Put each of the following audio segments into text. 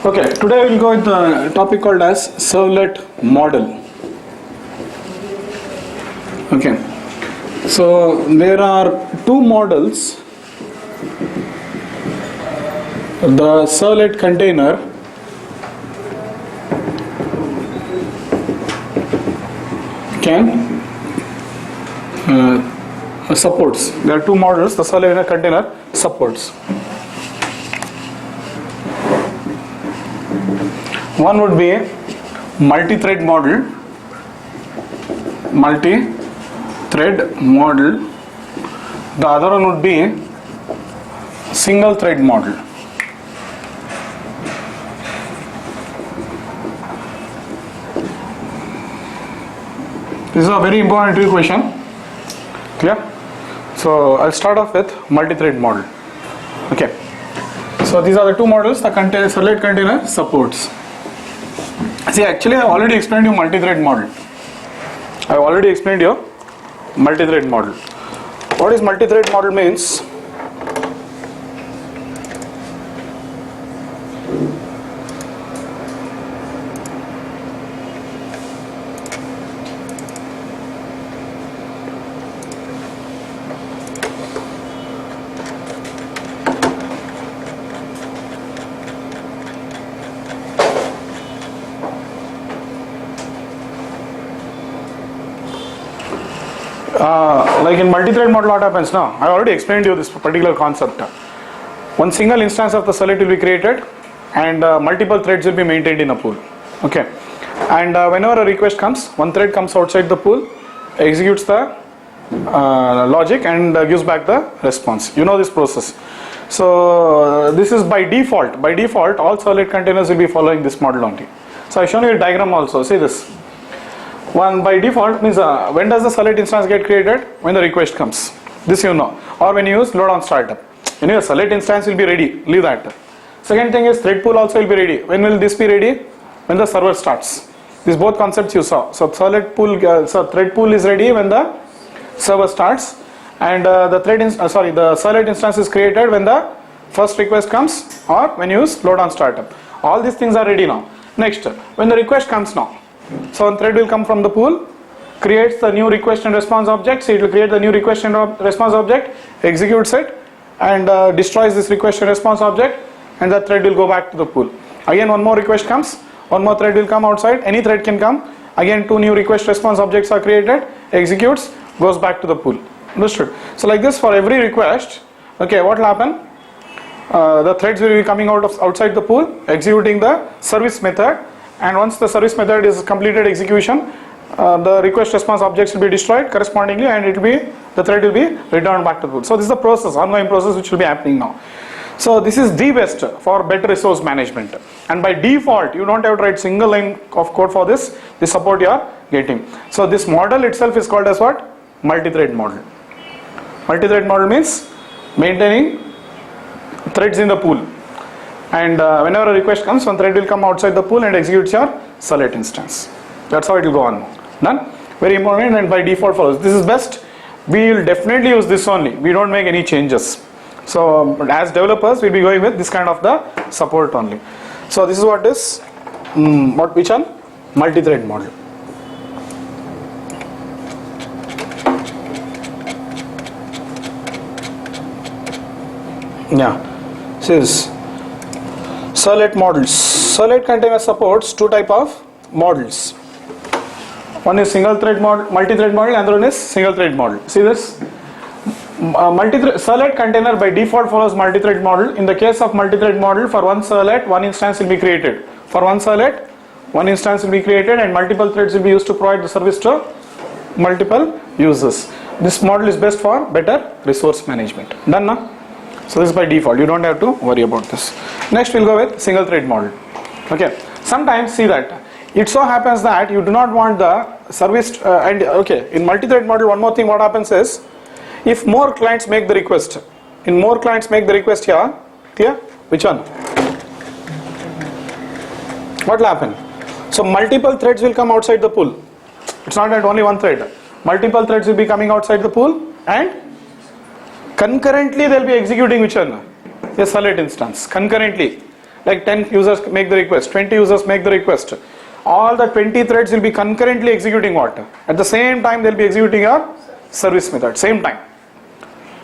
Okay, today we'll go with the topic called as servlet model. Okay, so there are two models. The servlet container can supports. There are two models the servlet container supports. One would be a multi-thread model. The other one would be a single thread model. This is a very important equation. Clear? So I'll start off with multi-thread model. Okay. So these are the two models the servlet container supports. See, actually I have already explained you multi-thread model. What is multi-thread model means? Like in multi-thread model, what happens now? I already explained you this particular concept. One single instance of the servlet will be created and multiple threads will be maintained in a pool. Okay, and whenever a request comes, one thread comes outside the pool, executes the logic and gives back the response. You know this process. So this is by default. By default, all servlet containers will be following this model only. So I shown you a diagram also. See this. One by default means when does the servlet instance get created? When the request comes. This you know. Or when you use load on startup. When your servlet instance will be ready. Leave that. Second thing is thread pool also will be ready. When will this be ready? When the server starts. These both concepts you saw. So thread pool is ready when the server starts, and the servlet instance is created when the first request comes or when you use load on startup. All these things are ready now. Next, when the request comes now. So one thread will come from the pool, creates the new request and response object. So it will create the new request and response object, executes it, and destroys this request and response object, and that thread will go back to the pool. Again, one more request comes, one more thread will come outside. Any thread can come. Again, two new request response objects are created, executes, goes back to the pool. Understood? So like this for every request. Okay, what will happen? The threads will be coming outside the pool, executing the service method. And once the service method is completed execution, the request response objects will be destroyed correspondingly, and the thread will be returned back to the pool. So this is the process, ongoing process which will be happening now. So this is the best for better resource management. And by default, you don't have to write single line of code for this. This support you are getting. So this model itself is called as what? Multi-thread model. Multi-thread model means maintaining threads in the pool. And whenever a request comes, one thread will come outside the pool and executes your servlet instance. That's how it will go on. Done? Very important, and by default follows. This is best. We will definitely use this only. We don't make any changes. So as developers, we'll be going with this kind of the support only. So this is what is which one? Multi-thread model. Yeah. This is servlet models. Servlet container supports two type of models. One is single thread model, multi-thread model, and the other one is single thread model. See this? Servlet container by default follows multi-thread model. In the case of multi-thread model, for one servlet, one instance will be created. For one servlet, one instance will be created, and multiple threads will be used to provide the service to multiple users. This model is best for better resource management. Done now? So this is by default. You don't have to worry about this. Next we'll go with single thread model. Okay. Sometimes see that it so happens that you do not want the service in multi-thread model, one more thing what happens is, if more clients make the request, here, clear? Which one? What will happen? So multiple threads will come outside the pool. It's not that only one thread. Multiple threads will be coming outside the pool, and concurrently they will be executing which one? A servlet instance. Concurrently. like 10 users make the request, 20 users make the request, all the 20 threads will be concurrently executing what? At the same time they'll be executing a service method, same time.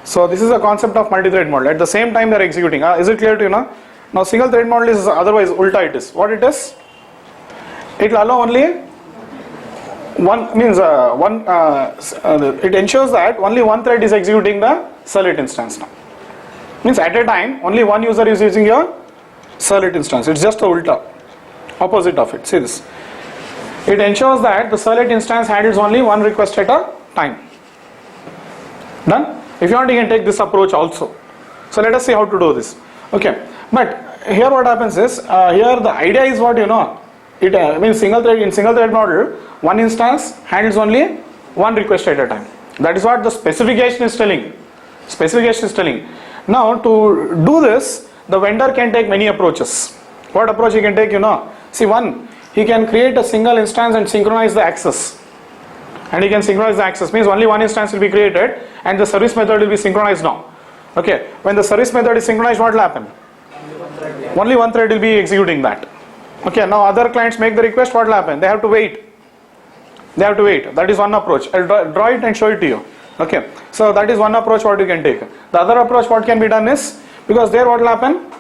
So this is the concept of multi-thread model. At the same time they are executing. Is it clear to you now? Now single thread model is otherwise ulta it is. What it is? It will allow only one, means it ensures that only one thread is executing the Servlet instance now. Means at a time only one user is using your Servlet instance. It's just a ulta, opposite of it. See this. It ensures that the Servlet instance handles only one request at a time. Done? If you want, you can take this approach also. So let us see how to do this. Okay. But here what happens is, here the idea is what, you know, it means single thread, in single thread model, one instance handles only one request at a time. That is what the specification is telling. Specification is telling. Now to do this, the vendor can take many approaches. What approach he can take, you know? See, one, he can create a single instance and synchronize the access. And he can synchronize the access, means only one instance will be created and the service method will be synchronized now. Okay, when the service method is synchronized, what will happen? Only one thread will be executing that. Okay, now other clients make the request, what will happen? They have to wait. They have to wait. That is one approach. I'll draw it and show it to you. Okay, so that is one approach what you can take. The other approach what can be done is, because there what will happen?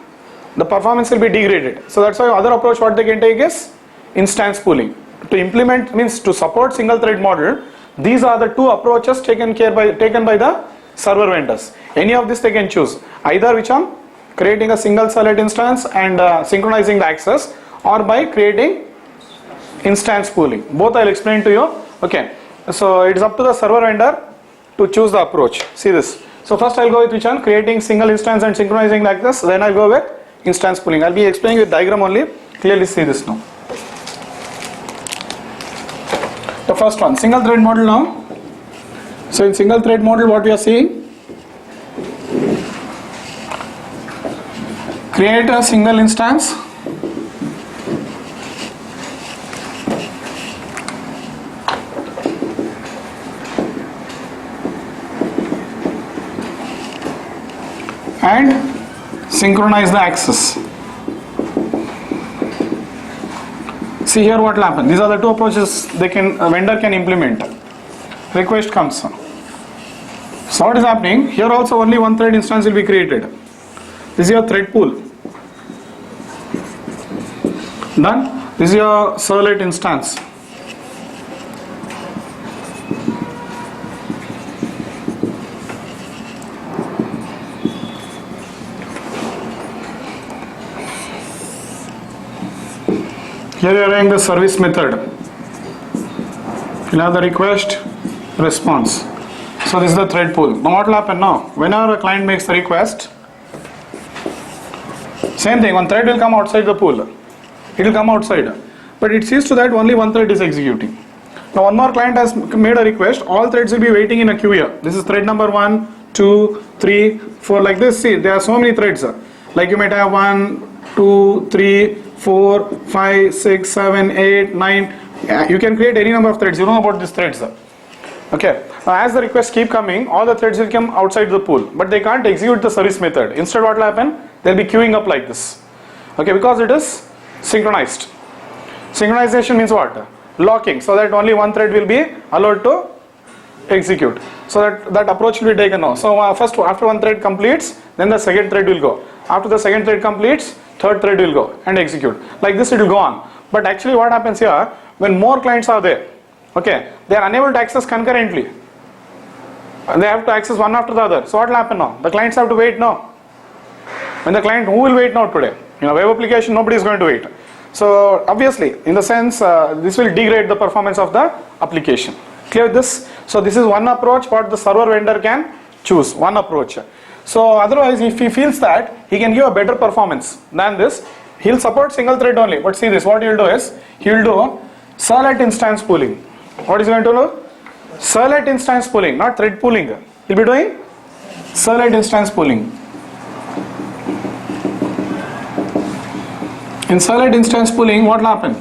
The performance will be degraded. So that's why other approach what they can take is instance pooling. To implement, means to support single thread model, these are the two approaches taken by the server vendors. Any of this they can choose. Either which one? Creating a single Servlet instance and synchronizing the access, or by creating instance pooling. Both I will explain to you. Okay. So it is up to the server vendor to choose the approach. See this. So first I will go with which one? Creating single instance and synchronizing the access. Then I will go with instance pooling. I will be explaining with diagram only. Clearly see this now. The first one, single thread model now. So in single thread model what we are seeing? Create a single instance. And synchronize the access. See here what will happen. These are the two approaches a vendor can implement. Request comes. So what is happening? Here also only one thread instance will be created. This is your thread pool. Done. This is your Servlet instance. Here you are having the service method. You'll have the request, response. So this is the thread pool. Now what will happen now? Whenever a client makes the request, same thing, one thread will come outside the pool. It will come outside. But it sees to that only one thread is executing. Now one more client has made a request. All threads will be waiting in a queue here. This is thread number 1, 2, 3, 4 like this. See, there are so many threads. Like you might have 1, 2, 3, 4, 5, 6, 7, 8, 9. You can create any number of threads. You know about these threads. Okay. As the requests keep coming, all the threads will come outside the pool. But they can't execute the service method. Instead what will happen? They'll be queuing up like this. Okay, because it is synchronized. Synchronization means what? Locking. So that only one thread will be allowed to execute. So that approach will be taken now. So first after one thread completes, then the second thread will go. After the second thread completes, third thread will go and execute. Like this it will go on. But actually what happens here, when more clients are there, okay, they are unable to access concurrently. They have to access one after the other. So what will happen now? The clients have to wait now. When the client, who will wait now today? Web application, nobody is going to wait. So obviously, in the sense, this will degrade the performance of the application. Clear this? So this is one approach what the server vendor can choose. One approach. So otherwise, if he feels that he can give a better performance than this, he'll support single thread only. But see this, what he'll do is, he'll do Servlet instance pooling. What is he going to do? Servlet instance pooling, not thread pooling. He'll be doing Servlet instance pooling. In Servlet instance pooling, what will happen?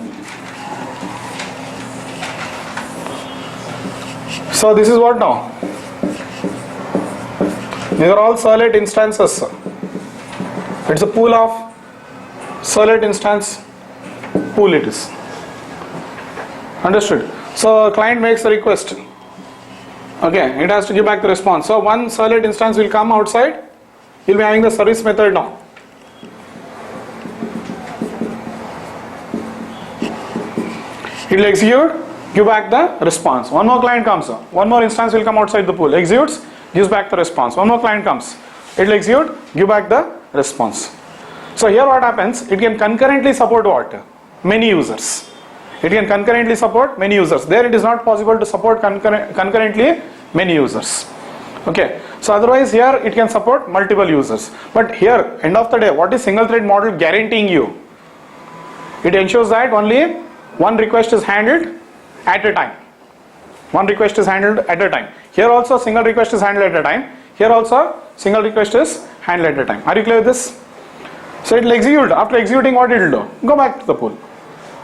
So this is what now? These are all Servlet instances. It's a pool of Servlet instance pool it is. Understood? So client makes the request. Okay, it has to give back the response. So one Servlet instance will come outside. You'll be having the service method now. It will execute, give back the response. One more client comes. One more instance will come outside the pool. Executes, gives back the response. One more client comes. It will execute, give back the response. So here what happens? It can concurrently support what? Many users. It can concurrently support many users. There it is not possible to support concurrently many users. Okay. So otherwise here it can support multiple users. But here, end of the day, what is single thread model guaranteeing you? It ensures that only one request is handled at a time. One request is handled at a time. Here also single request is handled at a time. Here also single request is handled at a time. Are you clear with this? So it will execute. After executing, what it will do? Go back to the pool.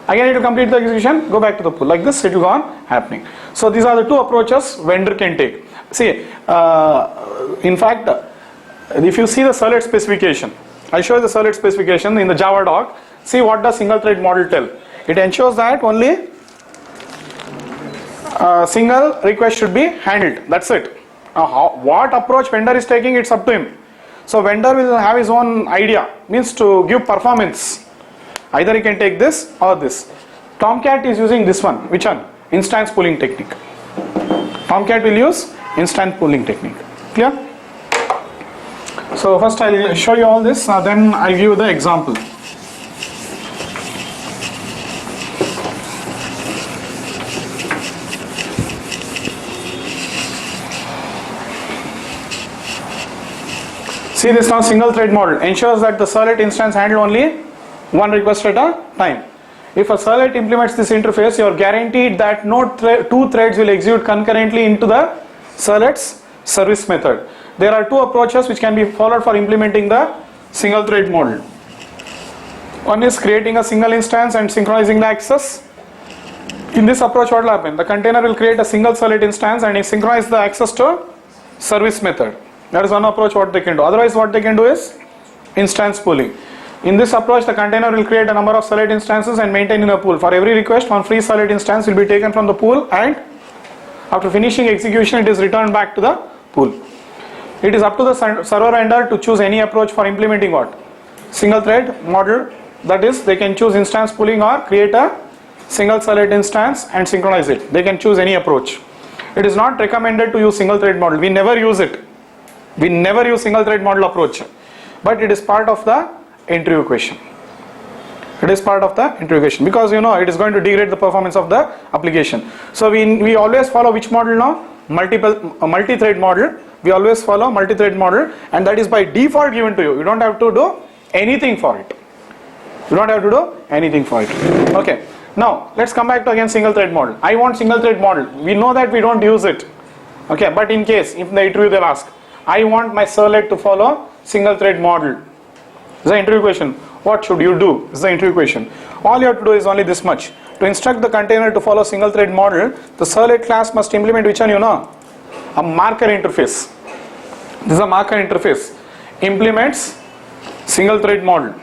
Again it will complete the execution, go back to the pool. Like this it will go on happening. So these are the two approaches vendor can take. See, in fact, if you see the Servlet specification, I show you the Servlet specification in the Java doc. See what does single thread model tell. It ensures that only single request should be handled. That's it. What approach vendor is taking, it's up to him. So vendor will have his own idea, means to give performance. Either he can take this or this. Tomcat is using this one. Which one? Instance pooling technique. Tomcat will use instance pooling technique. Clear? So first I will show you all this, then I will give you the example. See this now, single thread model ensures that the Servlet instance handle only one request at a time. If a Servlet implements this interface, you are guaranteed that no two threads will execute concurrently into the Servlet's service method. There are two approaches which can be followed for implementing the single thread model. One is creating a single instance and synchronizing the access. In this approach, what will happen? The container will create a single Servlet instance and synchronize the access to service method. That is one approach what they can do. Otherwise what they can do is instance pooling. In this approach, the container will create a number of Servlet instances and maintain in a pool. For every request, one free Servlet instance will be taken from the pool, and after finishing execution, it is returned back to the pool. It is up to the server vendor to choose any approach for implementing what? Single thread model. That is, they can choose instance pooling or create a single Servlet instance and synchronize it. They can choose any approach. It is not recommended to use single thread model. We never use it. We never use single thread model approach. But it is part of the interview question. It is part of the interview question because it is going to degrade the performance of the application. So we always follow which model now? Multi-thread model. We always follow multi-thread model, and that is by default given to you. You don't have to do anything for it. You don't have to do anything for it. Okay. Now let's come back to again single thread model. I want single thread model. We know that we don't use it. Okay, but in case if the interview they'll ask, I want my Servlet to follow single thread model. Is the interview question. What should you do? Is the interview question. All you have to do is only this much. To instruct the container to follow single thread model, the Servlet class must implement which one a marker interface. This is a marker interface. Implements single thread model.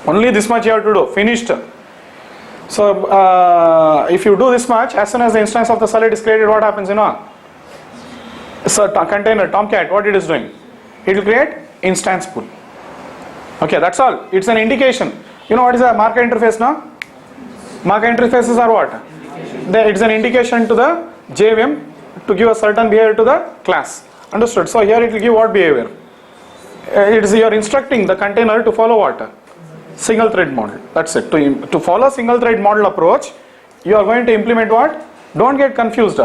Only this much you have to do. Finished. So if you do this much, as soon as the instance of the Servlet is created, what happens? So container Tomcat, what it is doing? It will create instance pool. Okay, that's all. It's an indication. You know what is a marker interface now? Marker interfaces are what? It's an indication to the JVM to give a certain behavior to the class. Understood? So here it will give what behavior? You are instructing the container to follow what? Single thread model. That's it. To follow single thread model approach, you are going to implement what? Don't get confused.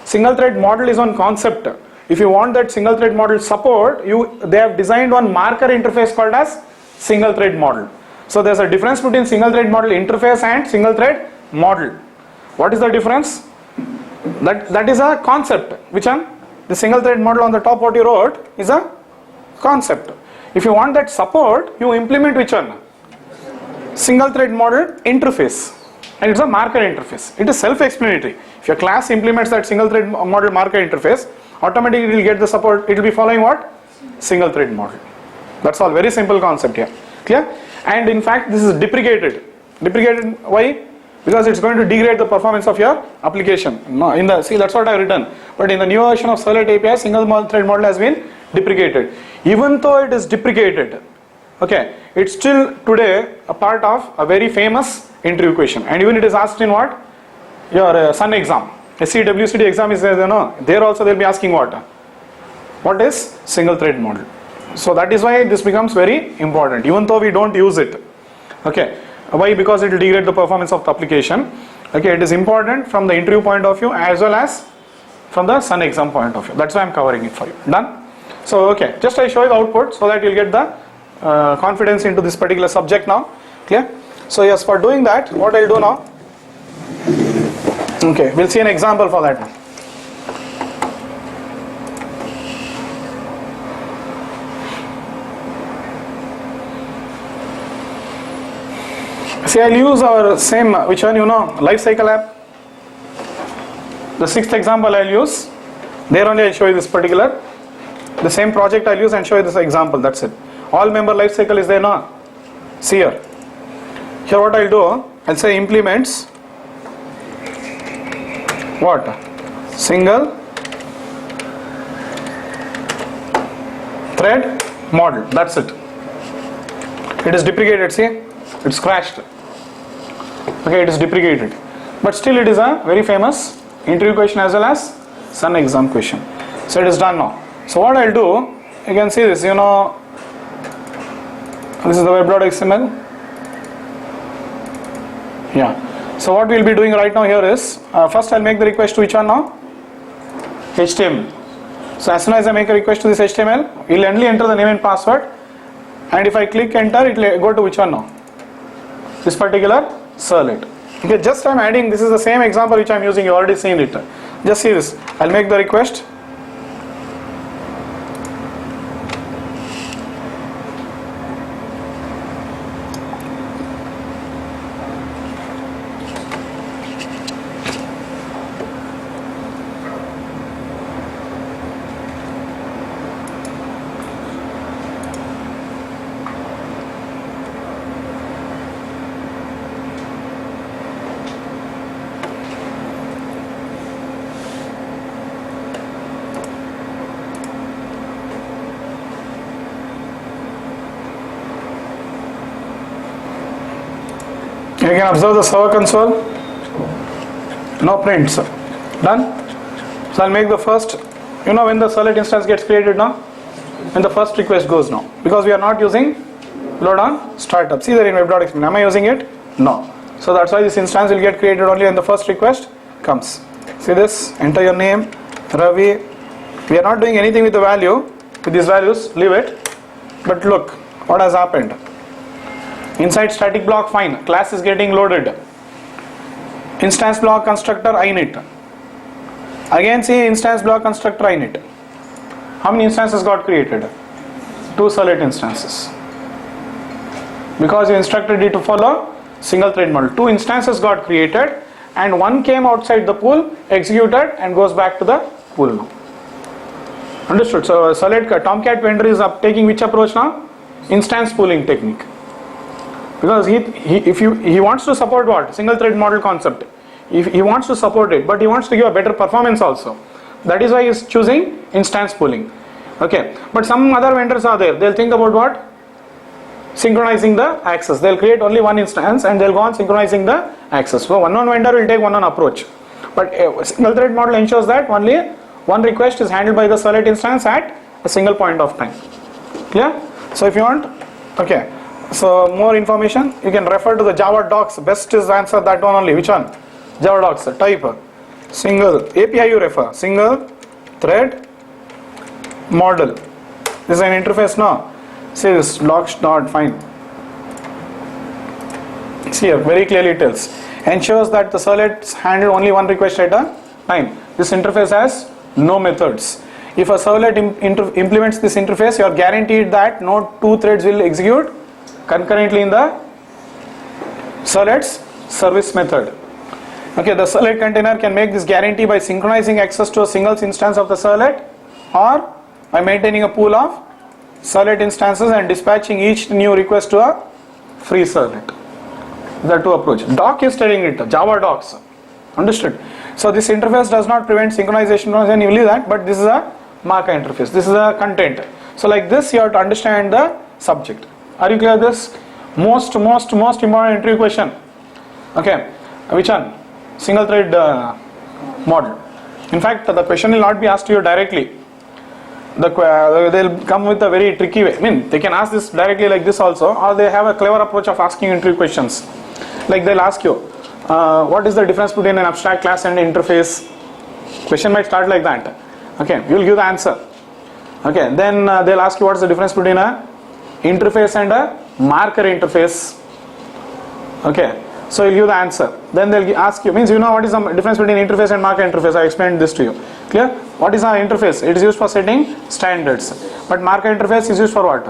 Single thread model is one concept. If you want that single thread model support, they have designed one marker interface called as single thread model. So there's a difference between single thread model interface and single thread model. What is the difference? That is a concept. Which one? The single thread model on the top what you wrote is a concept. If you want that support, you implement which one? Single thread model interface. And it's a marker interface. It is self-explanatory. If your class implements that single thread model marker interface, automatically it will get the support. It will be following what? Single thread model. That's all. Very simple concept here. Clear? and in fact this is deprecated. Deprecated, why? Because it's going to degrade the performance of your application. No, see, that's what I've written. But in the new version of Servlet API, single thread model has been deprecated. Even though it is deprecated, okay, it's still today a part of a very famous interview question. And even it is asked in what? Your Sun exam. SCWCD exam is there, there also they'll be asking what? What is single thread model? So that is why this becomes very important, even though we don't use it. Okay. Why? Because it will degrade the performance of the application. Okay, it is important from the interview point of view as well as from the Sun exam point of view. That's why I'm covering it for you. Done? So, okay, just I show you the output so that you'll get the confidence into this particular subject now. Clear? So, yes, for doing that, what I'll do now? Okay, we'll see an example for that now. See, I'll use our same, which one Lifecycle app. The 6th example I'll use. There only I'll show you this particular. The same project I'll use and show you this example, that's it. All member lifecycle is there now. See here. Here what I'll do, I'll say implements what? Single thread model, that's it. It is deprecated, see? It's crashed. Okay, it is deprecated. But still it is a very famous interview question as well as Sun exam question. So it is done now. So what I'll do, you can see this, this is the web.xml. Yeah. So what we'll be doing right now here is, first I'll make the request to which one now? HTML. So as soon as I make a request to this HTML, we'll only enter the name and password. And if I click enter, it will go to which one now? This particular Servlet. Okay, just I'm adding, this is the same example which I'm using, you already seen it. Just see this. I'll make the request. You can observe the server console, no prints, done. So I'll make the first, when the Servlet instance gets created now, when the first request goes now, because we are not using load on startup. See there in web.xml, am I using it? No. So that's why this instance will get created only when the first request comes. See this, enter your name, Ravi. We are not doing anything with the value, with these values, leave it. But look, what has happened? Inside static block, fine, class is getting loaded. Instance block constructor init. Again see instance block constructor init. How many instances got created? 2 Servlet instances. Because you instructed it to follow single thread model. 2 instances got created and 1 came outside the pool, executed and goes back to the pool now. Understood? So Servlet Tomcat vendor is taking which approach now? Instance pooling technique. Because he wants to support what? Single thread model concept. He wants to support it, but he wants to give a better performance also. That is why he is choosing instance pooling. Okay, but some other vendors are there. They'll think about what? Synchronizing the access. They'll create only 1 instance and they'll go on synchronizing the access. So one vendor will take one approach. But a single thread model ensures that only 1 request is handled by the Servlet instance at a single point of time. Clear? So if you want, okay. So more information, you can refer to the Java docs. Best is answer that one only. Which one? Java docs. Type single API. You refer single thread model. This is an interface now. See this docs dot fine. See here very clearly it tells. Ensures that the Servlet handle only 1 request at a time. This interface has no methods. If a Servlet implements this interface, you are guaranteed that no 2 threads will execute concurrently in the Servlet's service method. Okay, the Servlet container can make this guarantee by synchronizing access to a single instance of the Servlet or by maintaining a pool of Servlet instances and dispatching each new request to a free servlet. There are two approaches. Doc is studying it, Java docs. Understood? So this interface does not prevent synchronization, then you leave that, but this is a marker interface. This is a content. So like this you have to understand the subject. Are you clear with this? Most important interview question. Okay, which one? Single thread model. In fact, the question will not be asked to you directly. They'll come with a very tricky way. I mean, they can ask this directly like this also, or they have a clever approach of asking interview questions. Like they'll ask you, what is the difference between an abstract class and an interface? Question might start like that. Okay, you'll give the answer. Okay, then they'll ask you what's the difference between a interface and a marker interface. Okay, so you'll give the answer. Then they'll ask you, means you know what is the difference between interface and marker interface. I explained this to you. Clear? What is our interface? It is used for setting standards. But marker interface is used for what?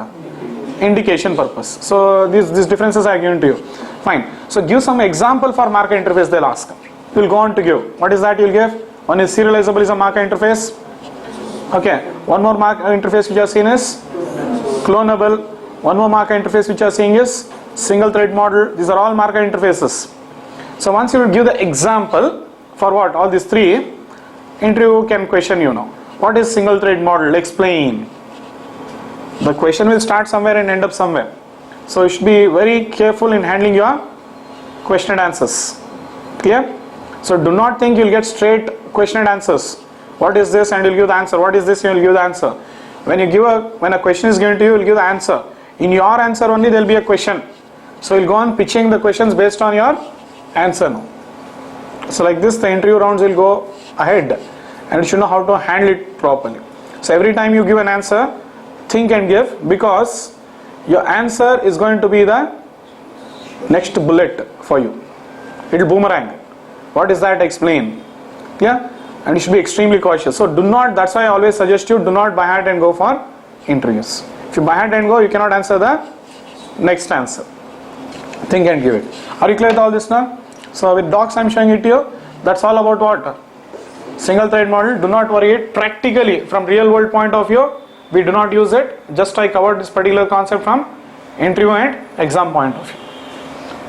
Indication purpose. So these differences I given to you. Fine. So give some example for marker interface they'll ask. You'll go on to give. What is that you'll give? One is serializable is a marker interface. Okay. One more marker interface which you have seen is clonable. One more marker interface which you are seeing is single thread model. These are all marker interfaces. So once you will give the example for what? All these three, interview can question you now. What is single thread model? Explain. The question will start somewhere and end up somewhere. So you should be very careful in handling your question and answers. Clear? So do not think you'll get straight question and answers. What is this? And you'll give the answer. What is this? And you'll give the answer. When a question is given to you, you'll give the answer. In your answer only there will be a question. So you'll go on pitching the questions based on your answer now. So like this the interview rounds will go ahead and you should know how to handle it properly. So every time you give an answer, think and give, because your answer is going to be the next bullet for you. It will boomerang. What is that? Explain. Yeah? And you should be extremely cautious. So do not, that's why I always suggest you, do not by heart and go for interviews. If you by heart and go, you cannot answer the next answer. Think and give it. Are you clear with all this now? So with docs I am showing it to you. That's all about what? Single thread model. Do not worry it. Practically, from real world point of view, we do not use it. Just I covered this particular concept from interview and exam point of view.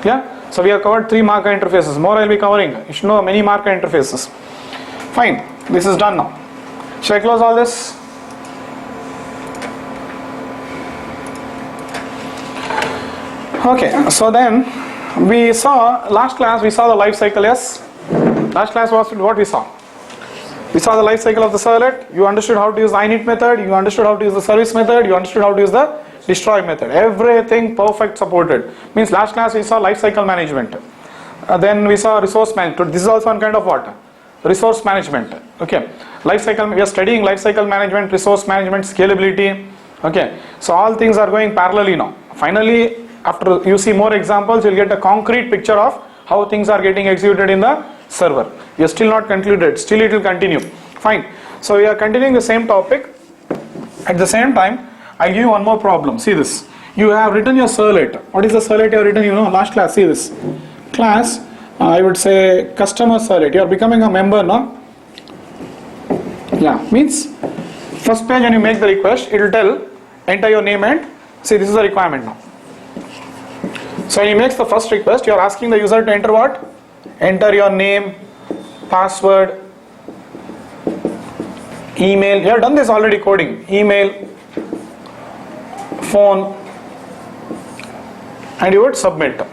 Yeah? So we have covered 3 marker interfaces. More I will be covering. You should know many marker interfaces. Fine. This is done now. Shall I close all this? Okay. So then we saw, last class we saw the life cycle, yes? Last class was what we saw? We saw the life cycle of the servlet. You understood how to use the init method. You understood how to use the service method. You understood how to use the destroy method. Everything perfect supported. Means last class we saw life cycle management. Then we saw resource management. This is also one kind of what? Resource management. Okay. Life cycle. We are studying life cycle management, resource management, scalability. Okay. So all things are going parallelly now. Finally, after you see more examples, you'll get a concrete picture of how things are getting executed in the server. We are still not concluded. Still it will continue. Fine. So we are continuing the same topic. At the same time, I'll give you one more problem. See this. You have written your servlet. What is the servlet you have written? You know, last class. See this. Class, I would say customer servlet. You are becoming a member now. Yeah. Means first page when you make the request, it will tell enter your name and see this is a requirement now. So when you make the first request, you are asking the user to enter what? Enter your name, password, email. You have done this already coding. Email, phone, and you would submit.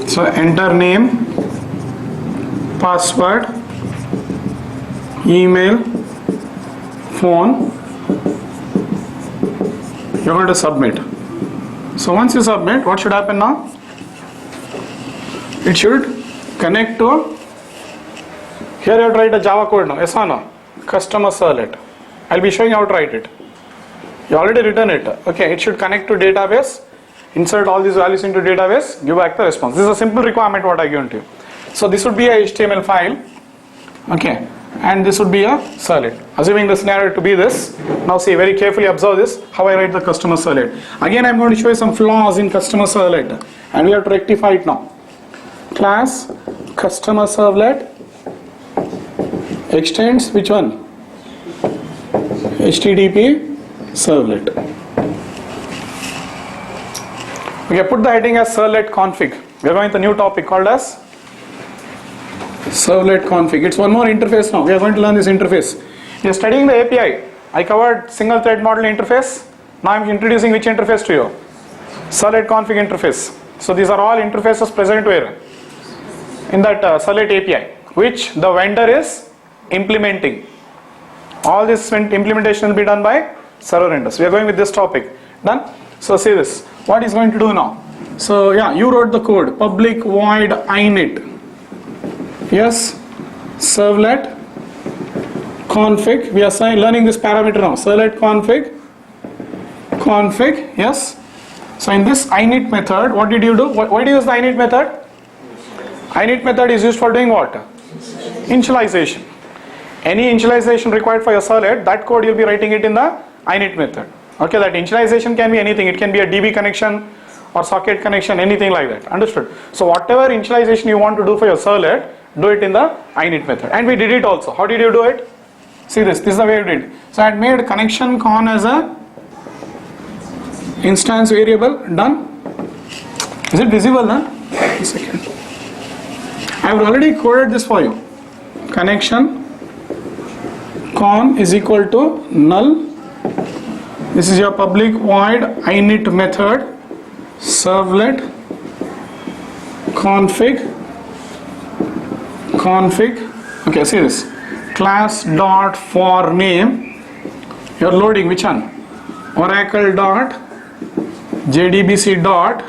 So enter name, password, email, phone. You're going to submit. So once you submit, what should happen now? It should connect to, here you have to write a Java code now, yes or no? Customer servlet. I'll be showing how to write it. You already written it. Okay, it should connect to database. Insert all these values into database, give back the response. This is a simple requirement what I given to you. So this would be a HTML file. Okay. and this would be a servlet. Assuming the scenario to be this, now see, very carefully observe this, how I write the customer servlet. Again, I'm going to show you some flaws in customer servlet, and we have to rectify it now. Class customer servlet extends which one? HTTP servlet. Okay, put the heading as servlet config. We are going to a new topic called as servlet config. It's one more interface now. We are going to learn this interface. We are studying the API. I covered single thread model interface. Now I am introducing which interface to you? Servlet config interface. So these are all interfaces present where? In that Servlet API, which the vendor is implementing. All this implementation will be done by server vendors. We are going with this topic. Done? So see this. What is going to do now? So yeah, you wrote the code. Public void init. Yes, servlet config. We are learning this parameter now. Servlet config. Yes. So in this init method, what did you do? Why do you use the init method? Init method is used for doing what? Initialization. Any initialization required for your servlet, that code you'll be writing it in the init method. Okay, that initialization can be anything. It can be a DB connection or socket connection, anything like that. Understood? So whatever initialization you want to do for your servlet, do it in the init method. And we did it also. How did you do it? See this. This is the way we did. So I had made connection con as a instance variable. Done. Is it visible now? 1 second. I have already coded this for you. Connection con is equal to null. This is your public void init method. Servlet config. Okay, see this. Class dot for name. You're loading which one? Oracle dot JDBC dot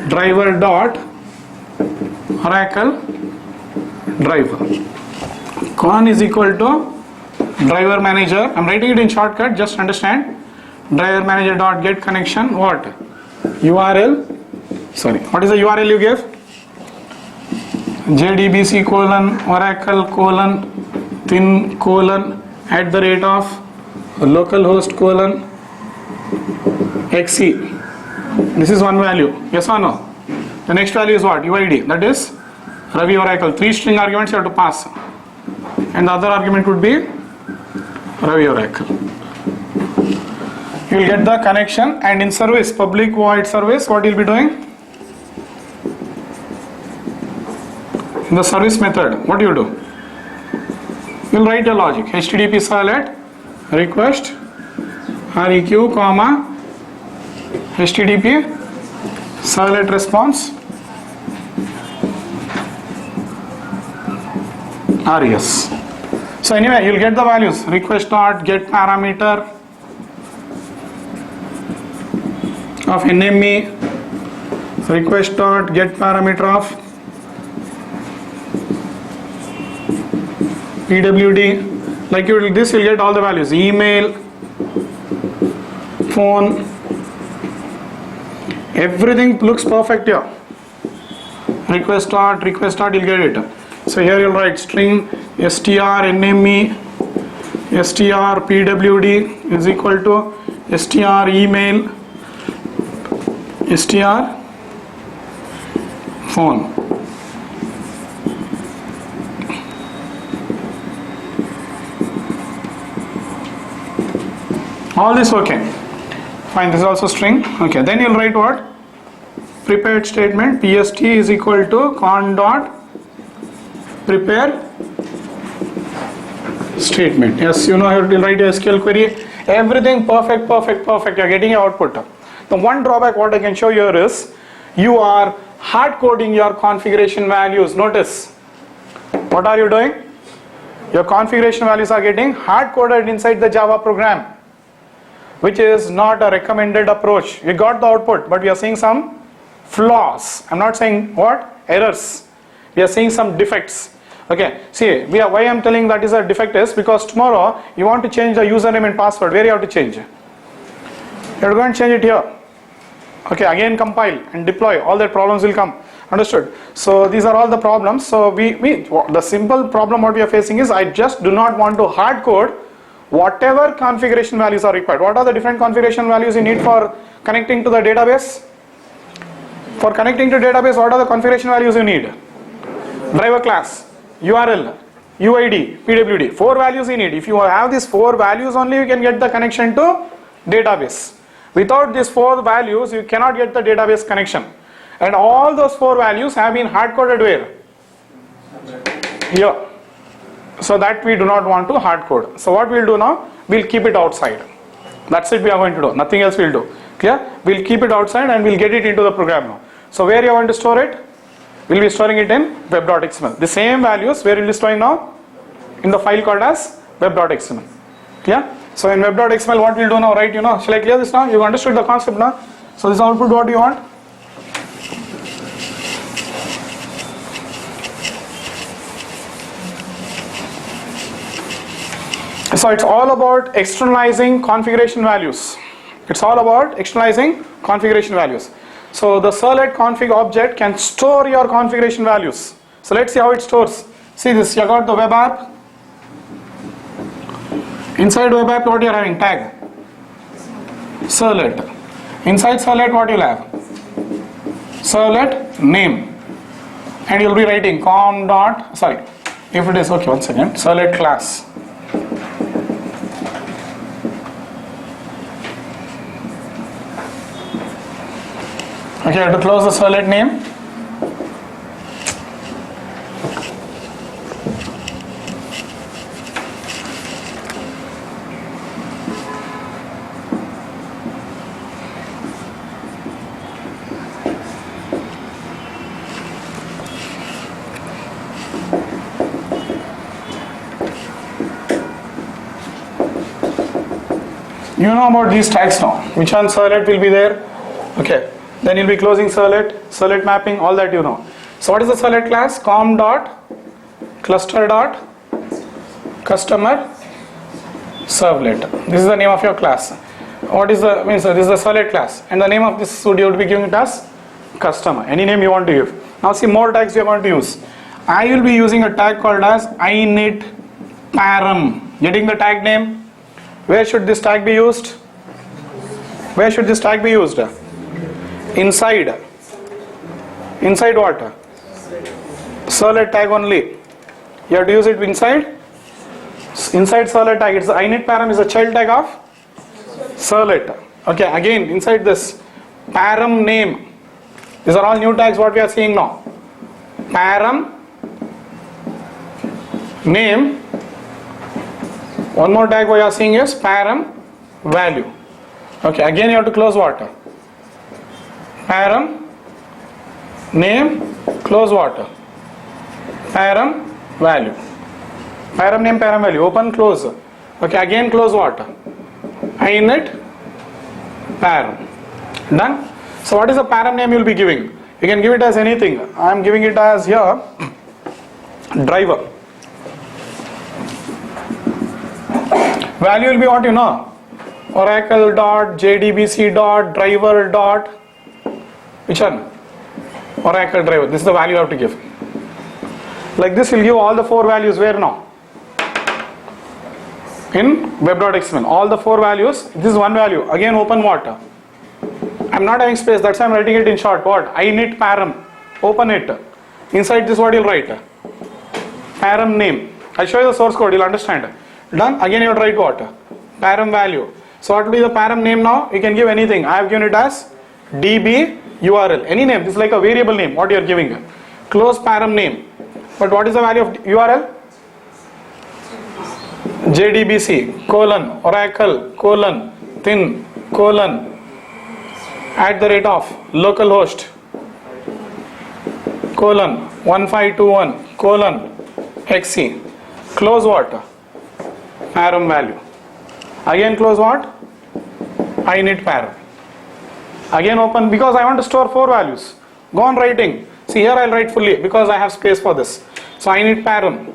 driver dot Oracle driver. Con is equal to driver manager. I'm writing it in shortcut. Just understand. Driver manager dot get connection. What? URL. Sorry. What is the URL you gave? JDBC colon Oracle colon thin colon @ of localhost colon XE. This is one value. Yes or no? The next value is what? UID. That is Ravi Oracle. 3 string arguments you have to pass. And the other argument would be Ravi Oracle. You will get the connection, and in service, public void service, what you will be doing? In the service method, what do you do? You will write a logic. HTTP servlet request REQ comma HTTP servlet response RES. So anyway, you will get the values. Request dot get parameter of NME. Request dot get parameter of PWD. Like you will this, you'll get all the values. Email, phone, everything looks perfect here. Request dot, you'll get it. So here you'll write string str NME str PWD is equal to str email str phone. All this okay. Fine, this is also string. Okay, then you'll write what? Prepared statement. PST is equal to con dot prepare statement. Yes, you know how to write a SQL query. Everything perfect. You're getting your output. The one drawback what I can show here is you are hard coding your configuration values. Notice what are you doing? Your configuration values are getting hard coded inside the Java program, which is not a recommended approach. We got the output, but we are seeing some flaws. I'm not saying what? Errors. We are seeing some defects. Okay, see, why I'm telling that is a defect is because tomorrow you want to change the username and password. Where you have to change? You're going to change it here. Okay, again compile and deploy, all that problems will come. Understood? So these are all the problems. So the simple problem what we are facing is, I just do not want to hard code whatever configuration values are required. What are the different configuration values you need for connecting to the database? For connecting to database, what are the configuration values you need? Driver class, URL, UID, PWD. 4 values you need. If you have these 4 values only, you can get the connection to database. Without these 4 values, you cannot get the database connection. And all those 4 values have been hard coded where? Here. So that we do not want to hard code. So what we'll do now? We'll keep it outside. That's it we are going to do. Nothing else we'll do. Clear? We'll keep it outside and we'll get it into the program now. So where you want to store it? We'll be storing it in web.xml. The same values where we'll be storing now? In the file called as web.xml. Clear? So in web.xml what we'll do now, right? Shall I clear this now? You understood the concept now? So this output what you want? So it's all about externalizing configuration values. It's all about externalizing configuration values. So the Servlet config object can store your configuration values. So let's see how it stores. See this, you got the web app. Inside web app what you are having? Tag Servlet. Inside Servlet what you'll have? Servlet name. And you'll be writing if it is okay, one second, Servlet class. Okay, I have to close the Servlet name. You know about these tags now. Which one Servlet will be there? Okay. Then you'll be closing Servlet mapping, all that you know. So what is the Servlet class? com.cluster.customer servlet. This is the name of your class. What is the this is the Servlet class, and the name of this studio would be giving it as customer. Any name you want to give. Now see more tags you are going to use. I will be using a tag called as init param. Getting the tag name. Where should this tag be used? Where should this tag be used? Inside what? Servlet tag only. You have to use it inside Servlet tag. It's the init param is a child tag of Servlet. Okay, again inside this param name. These are all new tags what we are seeing now. Param name. One more tag we are seeing is param value. Okay, again you have to close what? Param name, close what? Param value. Param name, param value. Open, close. Okay, again close what? Init param. Done. So what is the param name you will be giving? You can give it as anything. I am giving it as here driver. Value will be what you know? Oracle.jdbc.driver. Which one? Oracle driver. This is the value you have to give. Like this will give all the 4 values where now? In web.xml. All the 4 values. This is one value. Again open what? I am not having space. That's why I am writing it in short. What? Init param. Open it. Inside this what you will write? Param name. I show you the source code. You will understand. Done. Again you have to write what? Param value. So what will be the param name now? You can give anything. I have given it as db URL. Any name. This is like a variable name. What you are giving. Close param name. But what is the value of URL? JDBC Oracle thin @ localhost 1521 XC. Close what? Param value. Again close what? Init param. Again open because I want to store 4 values. Go on writing. See here I will write fully because I have space for this. So init param.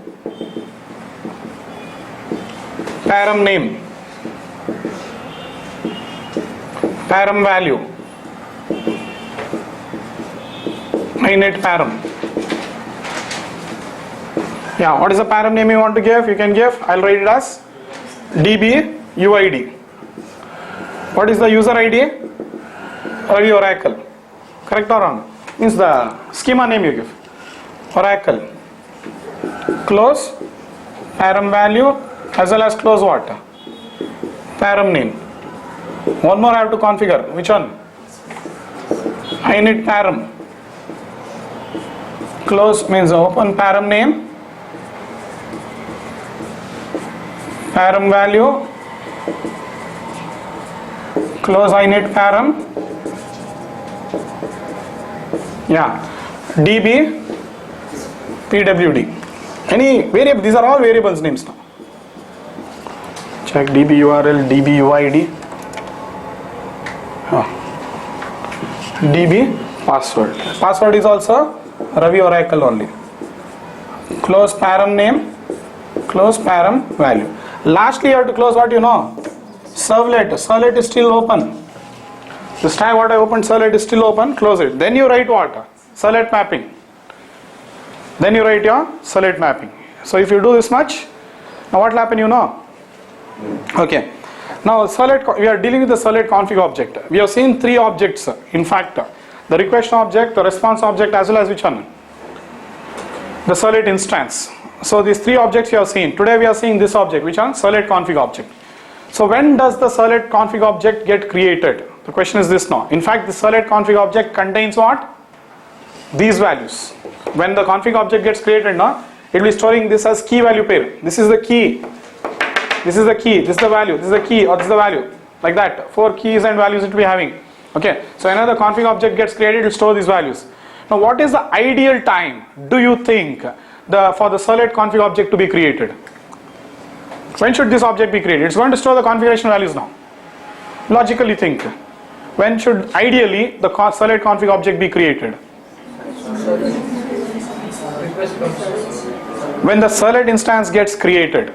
Param name. Param value. init param. Yeah, what is the param name you want to give? You can give, I'll write it as db uid. What is the user ID? Ravi Oracle. Correct or wrong? Means the schema name you give. Oracle. Close param value as well as close what? Param name. One more I have to configure. Which one? Init param. Close means open param name. Param value. Close init param. Yeah. db pwd. Any variable, these are all variables names now. Check db url, db uid, db password. Password is also Ravi Oracle only. Close param name, close param value. Lastly, you have to close what you know. Servlet. Servlet is still open. This time what I opened, Servlet is still open. Close it. Then you write what? Servlet mapping. Then you write your Servlet mapping. So if you do this much, now what will happen you know. Okay. Now Servlet, we are dealing with the Servlet config object. We have seen three objects. In fact, the request object, the response object, as well as which one? The Servlet instance. So these three objects you have seen. Today we are seeing this object, which one? Servlet config object. So when does the Servlet config object get created? The question is this now. In fact, the Servlet config object contains what? These values. When the config object gets created now, it will be storing this as key value pair. This is the key. This is the key. This is the value. This is the key or this is the value. Like that. 4 keys and values it will be having. Okay. So whenever the config object gets created, it will store these values. Now what is the ideal time do you think for the Servlet config object to be created? When should this object be created? It's going to store the configuration values now. Logically think. When should ideally the Servlet config object be created? When the Servlet instance gets created.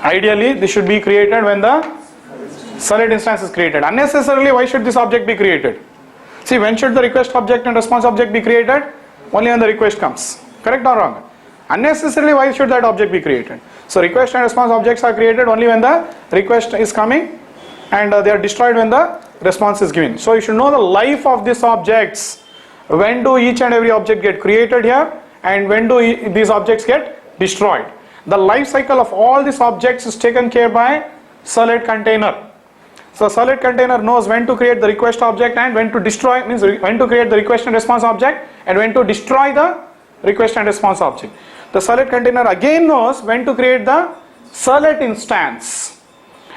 Ideally this should be created when the Servlet instance is created. Unnecessarily, why should this object be created? See, when should the request object and response object be created? Only when the request comes. Correct or wrong? Unnecessarily, why should that object be created? So request and response objects are created only when the request is coming and they are destroyed when the response is given. So you should know the life of these objects. When do each and every object get created here and when do these objects get destroyed? The life cycle of all these objects is taken care by Servlet container. So Servlet container knows when to create the request object and when to destroy, means when to create the request and response object and when to destroy the request and response object. The Servlet container again knows when to create the Servlet instance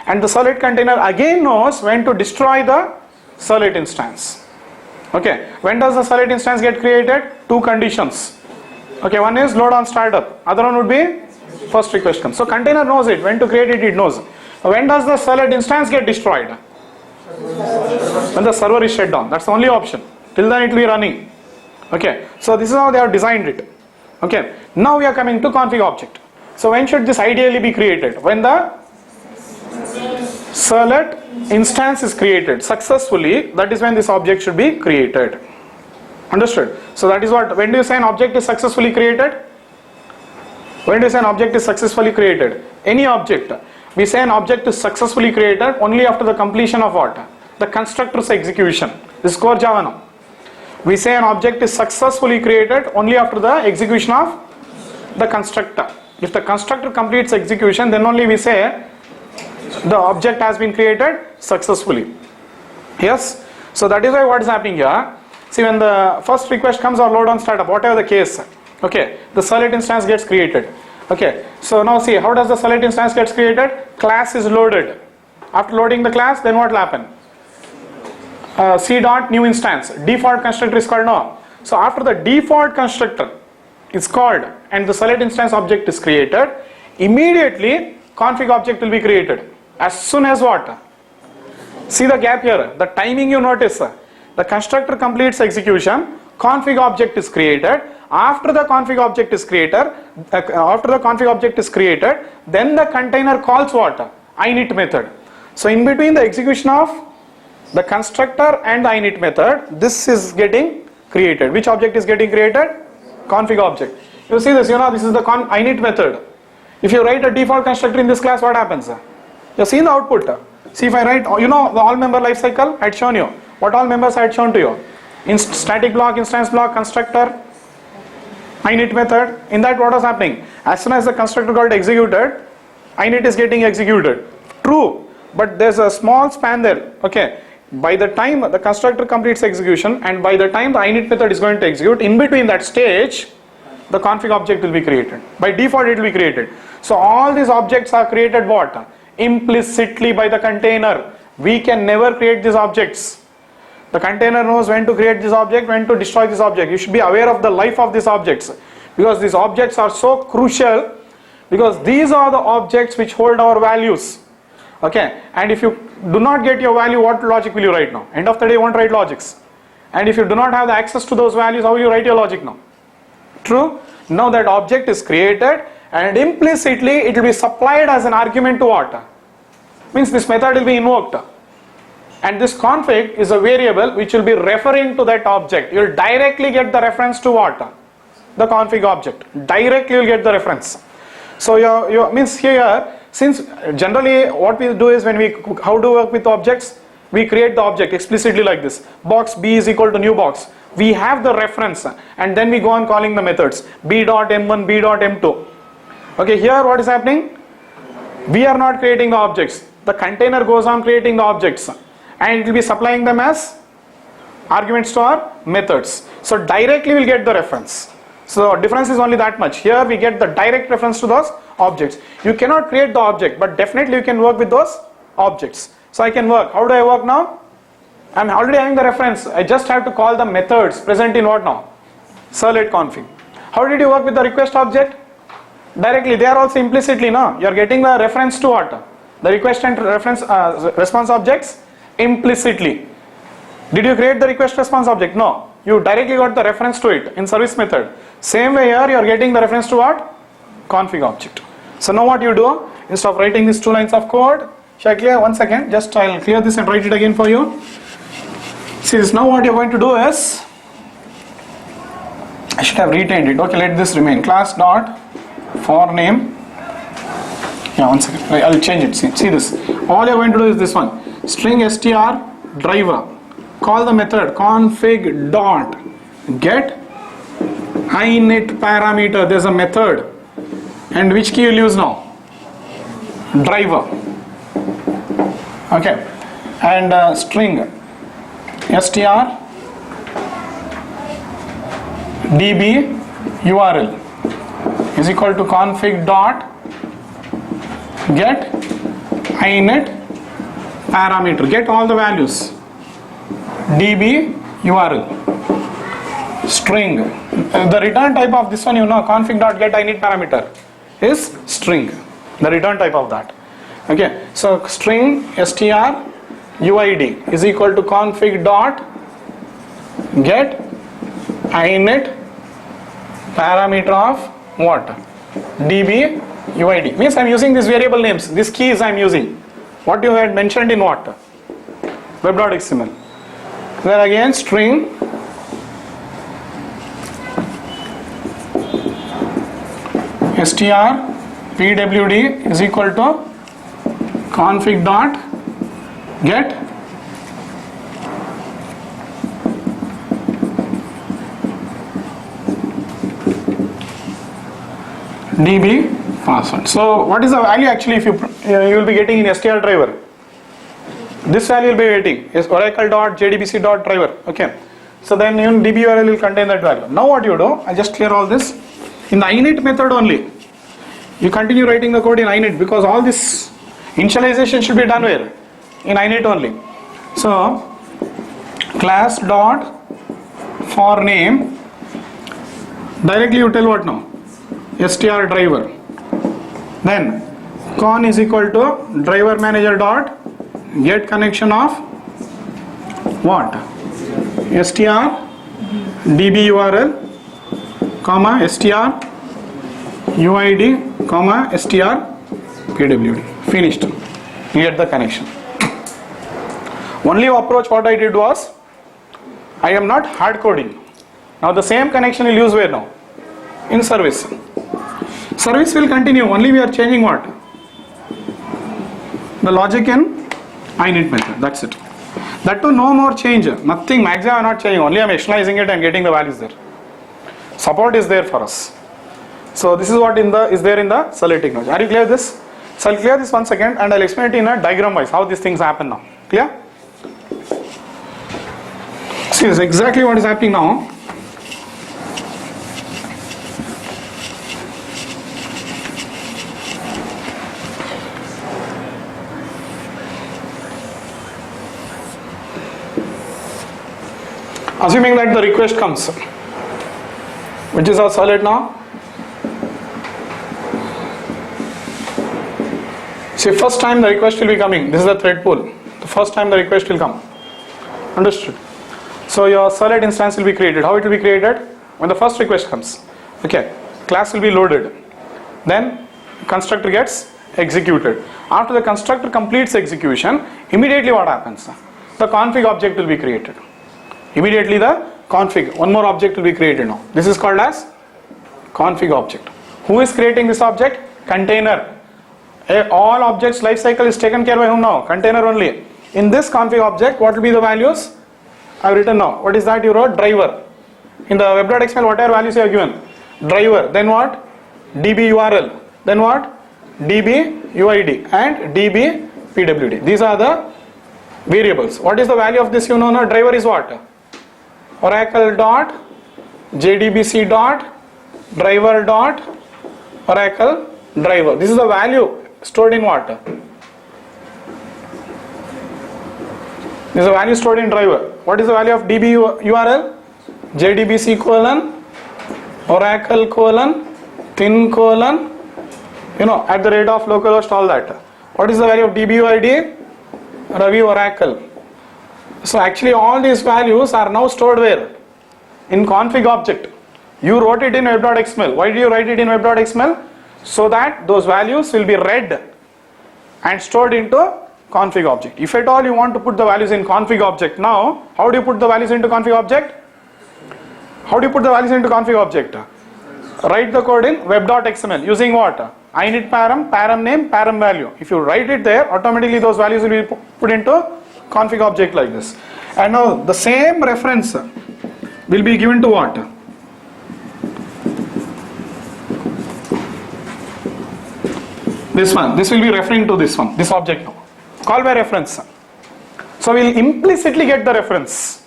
and the Servlet container again knows when to destroy the Servlet instance. Okay, when does the Servlet instance get created? Two conditions. Okay, one is load on startup, other one would be first request comes. So container knows it, when to create it, it knows. When does the Servlet instance get destroyed? When the server is shut down. That's the only option. Till then it will be running. Okay, so this is how they have designed it. Okay, now we are coming to config object. So when should this ideally be created? When the Servlet instance is created successfully, that is when this object should be created. Understood? So that is what, when do you say an object is successfully created? When do you say an object is successfully created? Any object. We say an object is successfully created only after the completion of what? The constructor's execution. This is core Java now. We say an object is successfully created only after the execution of the constructor. If the constructor completes execution, then only we say the object has been created successfully. Yes? So that is why what is happening here. See, when the first request comes or load on startup, whatever the case, okay, the Servlet instance gets created. Okay, so now see, how does the Servlet instance gets created? Class is loaded. After loading the class, then what will happen? C dot new instance. Default constructor is called now. So after the default constructor is called and the Servlet instance object is created, immediately config object will be created. As soon as what? See the gap here. The timing you notice. The constructor completes execution. Config object is created. After the config object is created, then the container calls what? Init method. So in between the execution of the constructor and the init method, this is getting created. Which object is getting created? Config object. You see this, this is the init method. If you write a default constructor in this class, what happens? You see the output. See, if I write, the all member lifecycle, I had shown you. What all members I had shown to you? Static block, instance block, constructor, init method. In that, what was happening? As soon as the constructor got executed, init is getting executed. True, but there's a small span there. Okay. By the time the constructor completes execution and by the time the init method is going to execute, in between that stage, the config object will be created. By default, it will be created. So all these objects are created what? Implicitly by the container. We can never create these objects. The container knows when to create this object, when to destroy this object. You should be aware of the life of these objects, because these objects are so crucial, because these are the objects which hold our values. Okay, and if you do not get your value, what logic will you write now? End of the day, you won't write logics. And if you do not have the access to those values, how will you write your logic now? True? Now that object is created and implicitly it will be supplied as an argument to what? Means this method will be invoked. And this config is a variable which will be referring to that object. You will directly get the reference to what? The config object. Directly you will get the reference. So you means here, since generally what we do is how do we work with objects? We create the object explicitly like this. Box B is equal to new box. We have the reference and then we go on calling the methods. B.M1, B.M2. Okay, here what is happening? We are not creating the objects. The container goes on creating the objects and it will be supplying them as arguments to our methods. So directly we will get the reference. So difference is only that much. Here we get the direct reference to those objects. You cannot create the object, but definitely you can work with those objects. So I can work. How do I work now? I'm already having the reference. I just have to call the methods present in what now? Servlet config. How did you work with the request object? Directly. They are also implicitly now. You are getting the reference to what? The request and reference response objects implicitly. Did you create the request response object? No. You directly got the reference to it in service method. Same way here you are getting the reference to what? Config object. So now what you do, instead of writing these 2 lines of code, shall I clear? 1 second, just I'll clear this and write it again for you. See this, now what you're going to do is, I should have retained it. Okay, let this remain. Class dot for name. Yeah, 1 second. I'll change it. See this. All you're going to do is this one. String str driver. Call the method config dot get init parameter. There's a method. And which key you'll use now? Driver. Okay. And string str db url is equal to config dot get init parameter. Get all the values. db url string. The return type of this one, config dot get init parameter is string. The return type of that. Okay, so string str uid is equal to config dot get init parameter of what? db uid. Means I'm using these variable names. These keys I'm using. What you had mentioned in what? Web.xml. Then again string str pwd is equal to config dot get db password. So what is the value actually if you will be getting in str driver? This value will be getting is oracle.jdbc.driver. Okay. So then even db URL will contain that value. Now what you do, I just clear all this. In the init method only, you continue writing the code in init, because all this initialization should be done where? In init only. So class dot for name, directly you tell what now? str driver. Then con is equal to driver manager dot get connection of what? str db url comma str uid comma str pwd. Finished. You get the connection. Only approach what I did was, I am not hard coding. Now the same connection will use where now? In service. Service will continue, only we are changing what? The logic in init method, that's it. That too, no more change, nothing, maximum I am not changing, only I am externalizing it and getting the values there. Support is there for us. So this is what is there in the Servlet technology. Are you clear with this? So I'll clear this one second and I'll explain it in a diagram wise how these things happen now. Clear? See, this is exactly what is happening now. Assuming that the request comes, which is our Servlet now. See, first time the request will be coming. This is the thread pool. The first time the request will come. Understood? So your Servlet instance will be created. How it will be created? When the first request comes. Okay. Class will be loaded. Then constructor gets executed. After the constructor completes execution, immediately what happens? The config object will be created. Immediately the config, one more object will be created now. This is called as config object. Who is creating this object? Container. All objects life cycle is taken care by whom now? Container only. In this config object, what will be the values? I have written now. What is that you wrote? Driver. In the web.xml, whatever values you have given. Driver. Then what? DB URL. Then what? DB UID and DB PWD. These are the variables. What is the value of this? You know now. Driver is what? Oracle dot JDBC dot driver dot Oracle driver. This is the value stored in what? This is the value stored in driver. What is the value of DB URL? JDBC colon Oracle colon thin colon, you know, at the rate of localhost, all that. What is the value of DB UID? Ravi Oracle. So actually all these values are now stored where? In config object. You wrote it in web.xml. Why did you write it in web.xml? So that those values will be read and stored into config object. If at all you want to put the values in config object now, how do you put the values into config object? How do you put the values into config object? Write the code in web.xml using what? Init param, param name, param value. If you write it there, automatically those values will be put into config object like this. And now the same reference will be given to what? This one. This will be referring to this one, this object now. Call by reference. So we will implicitly get the reference.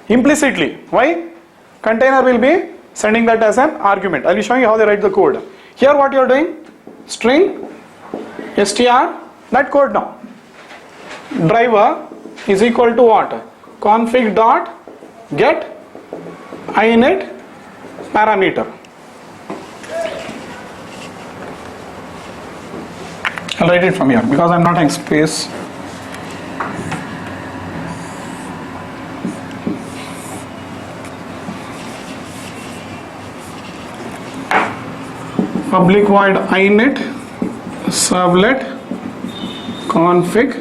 Implicitly. Why? Container will be sending that as an argument. I will show you how they write the code. Here what you are doing? String str, that code now. Driver is equal to what? Config dot get init parameter. I'll write it from here because I'm not having space. Public void init servlet config.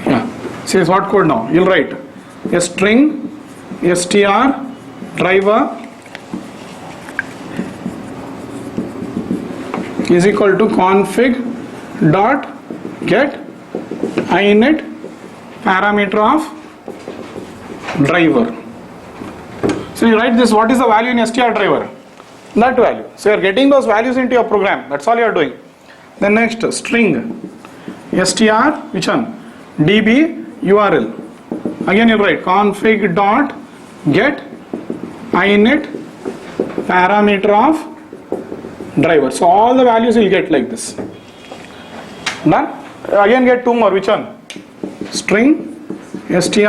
Yeah. Says what code now? You'll write a string str driver is equal to config dot get init parameter of driver. So you write this, what is the value in str driver? That value. So you are getting those values into your program. That's all you are doing. Then next string str, which one? DB URL. Again you write config dot get init parameter of driver. So all the values will get like this. Done. Again get two more. Which one? String str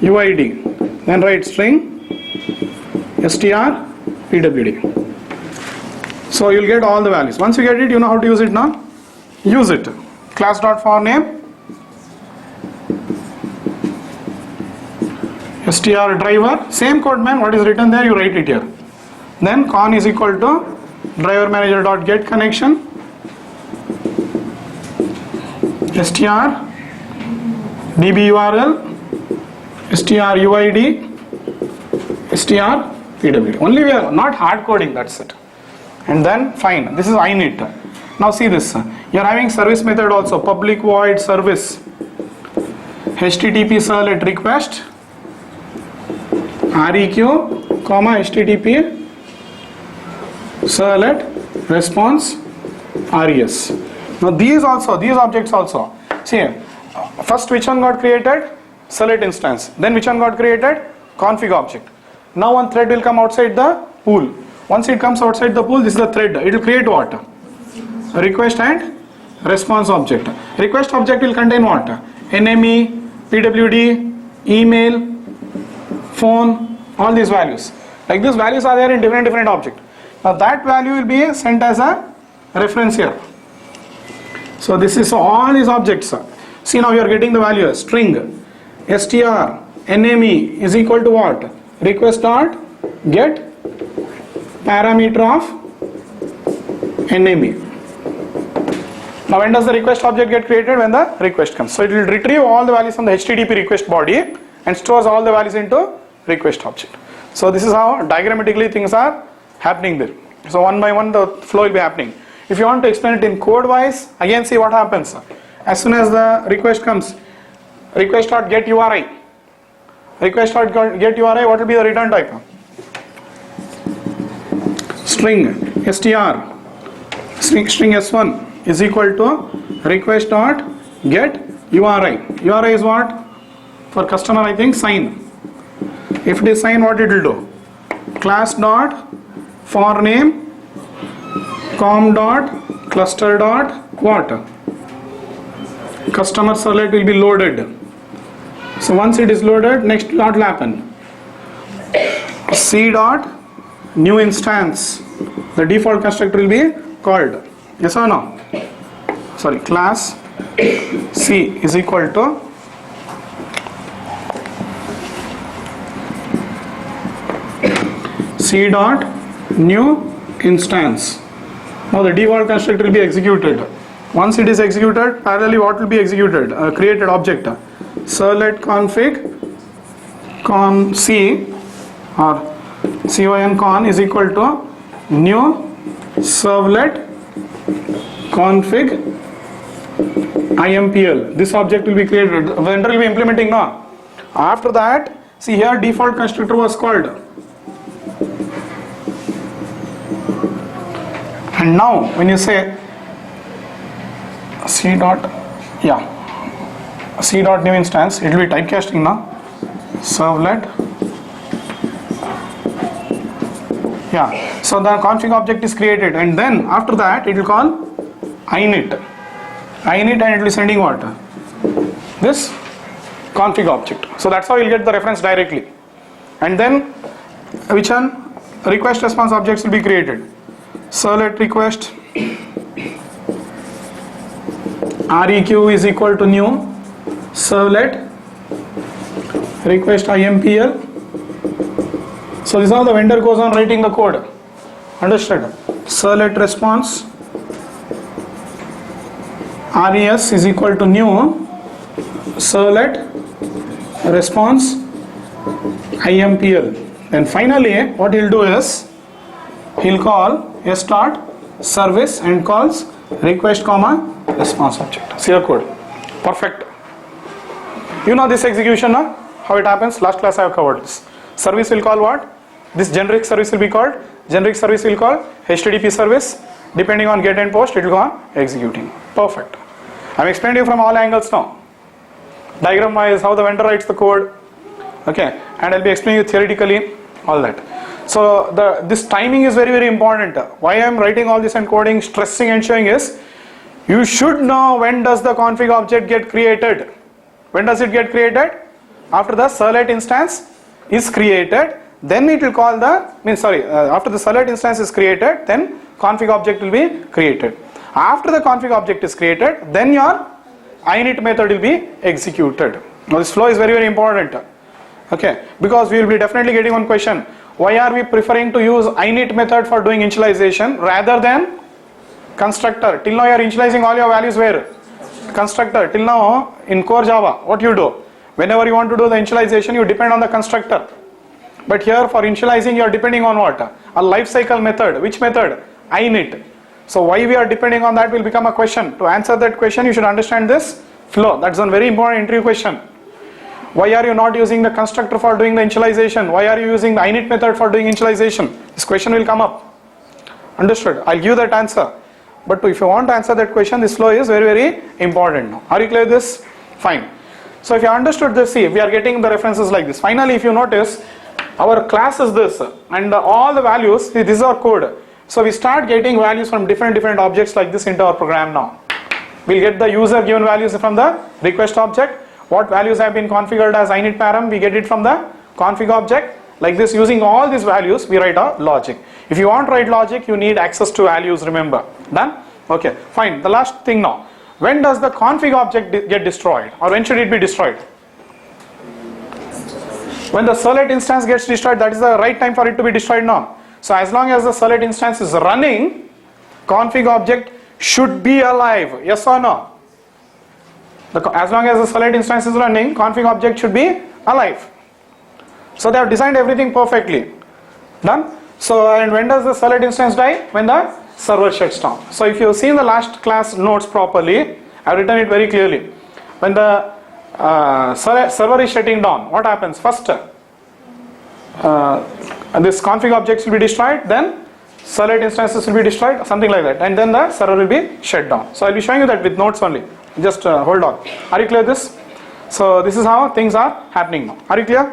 UID. Then write string str PWD. So you'll get all the values. Once you get it, you know how to use it now. Use it. Class.forName str driver. Same code man. What is written there? You write it here. Then con is equal to driver manager dot get connection str db URL str UID str pwd. Only we are not hard coding, that's it. And then fine, this is init. Now see this, you are having service method also, public void service http servlet request req comma http servlet response res. Now these objects also, see, first which one got created? Servlet instance. Then which one got created? Config object. Now one thread will come outside the pool. Once it comes outside the pool, this is the thread. It will create what? A request and response object. Request object will contain what? NME, PWD, email, phone, all these values. Like these values are there in different objects. Now that value will be sent as a reference here. So this is all these objects. See, now you are getting the value string str NME is equal to what? Request dot get parameter of NME. Now when does the request object get created? When the request comes. So it will retrieve all the values from the HTTP request body and stores all the values into request object. So this is how diagrammatically things are happening there. So one by one the flow will be happening. If you want to explain it in code wise, again see what happens. As soon as the request comes, request.get URI. Request.get URI, what will be the return type? String str string s1 is equal to request.get URI. URI is what? For customer I think sign. If it is sign, what it will do? Class dot for name com dot cluster dot what? Customer servlet will be loaded. So once it is loaded, next what will happen? C dot new instance. The default constructor will be called. Yes or no? Sorry, class C is equal to C dot new instance. Now the default constructor will be executed. Once it is executed, parallelly what will be executed? Created object servlet config con C or con con is equal to new servlet config impl. This object will be created. The vendor will be implementing now. After that, see here default constructor was called. And now when you say C dot new instance, it will be typecasting now. Servlet. So the config object is created, and then after that it will call init, and it will be sending what? This config object. So that's how you'll get the reference directly. And then which one? Request response objects will be created. Servlet request req is equal to new servlet request impl. So this is how the vendor goes on writing the code. Understood? Servlet response res is equal to new servlet response impl. Then finally what he'll do is he'll call s dot service and calls request comma response object. See the code. Perfect. You know this execution now? How it happens? Last class I have covered this. Service will call what? This generic service will be called. Generic service will call HTTP service. Depending on get and post, it will go on executing. Perfect. I am explaining you from all angles now. Diagram wise, how the vendor writes the code. Okay, and I'll be explaining you theoretically all that. So this timing is very important. Why I am writing all this and coding, stressing and showing is you should know when does the config object get created. When does it get created? After the servlet instance is created, then it will call the after the servlet instance is created, then config object will be created. After the config object is created, then your init method will be executed. Now this flow is very important. Okay, because we will be definitely getting one question. Why are we preferring to use init method for doing initialization rather than constructor? Till now you are initializing all your values where? Constructor. Till now in core Java, what you do? Whenever you want to do the initialization, you depend on the constructor. But here for initializing you are depending on what? A life cycle method. Which method? init. So why we are depending on that will become a question. To answer that question you should understand this flow. That's a very important interview question. Why are you not using the constructor for doing the initialization? Why are you using the init method for doing initialization? This question will come up. Understood? I'll give that answer. But if you want to answer that question, this flow is very, very important now. Are you clear with this? Fine. So if you understood this, see, we are getting the references like this. Finally, if you notice, our class is this, and all the values, see, this is our code. So we start getting values from different objects like this into our program now. We'll get the user given values from the request object. What values have been configured as init param, we get it from the config object. Like this, using all these values, we write our logic. If you want to write logic, you need access to values, remember. Done? Okay, fine. The last thing now. When does the config object get destroyed? Or when should it be destroyed? When the Servlet instance gets destroyed, that is the right time for it to be destroyed now. So as long as the Servlet instance is running, config object should be alive. Yes or no? As long as the Servlet instance is running, config object should be alive. So they have designed everything perfectly. Done? So, and when does the Servlet instance die? When the server shuts down. So if you have seen the last class notes properly, I have written it very clearly. When the server is shutting down, what happens? First, this config objects will be destroyed, then Servlet instances will be destroyed, something like that, and then the server will be shut down. So I'll be showing you that with notes only. Just hold on. Are you clear with this? So this is how things are happening now. Are you clear?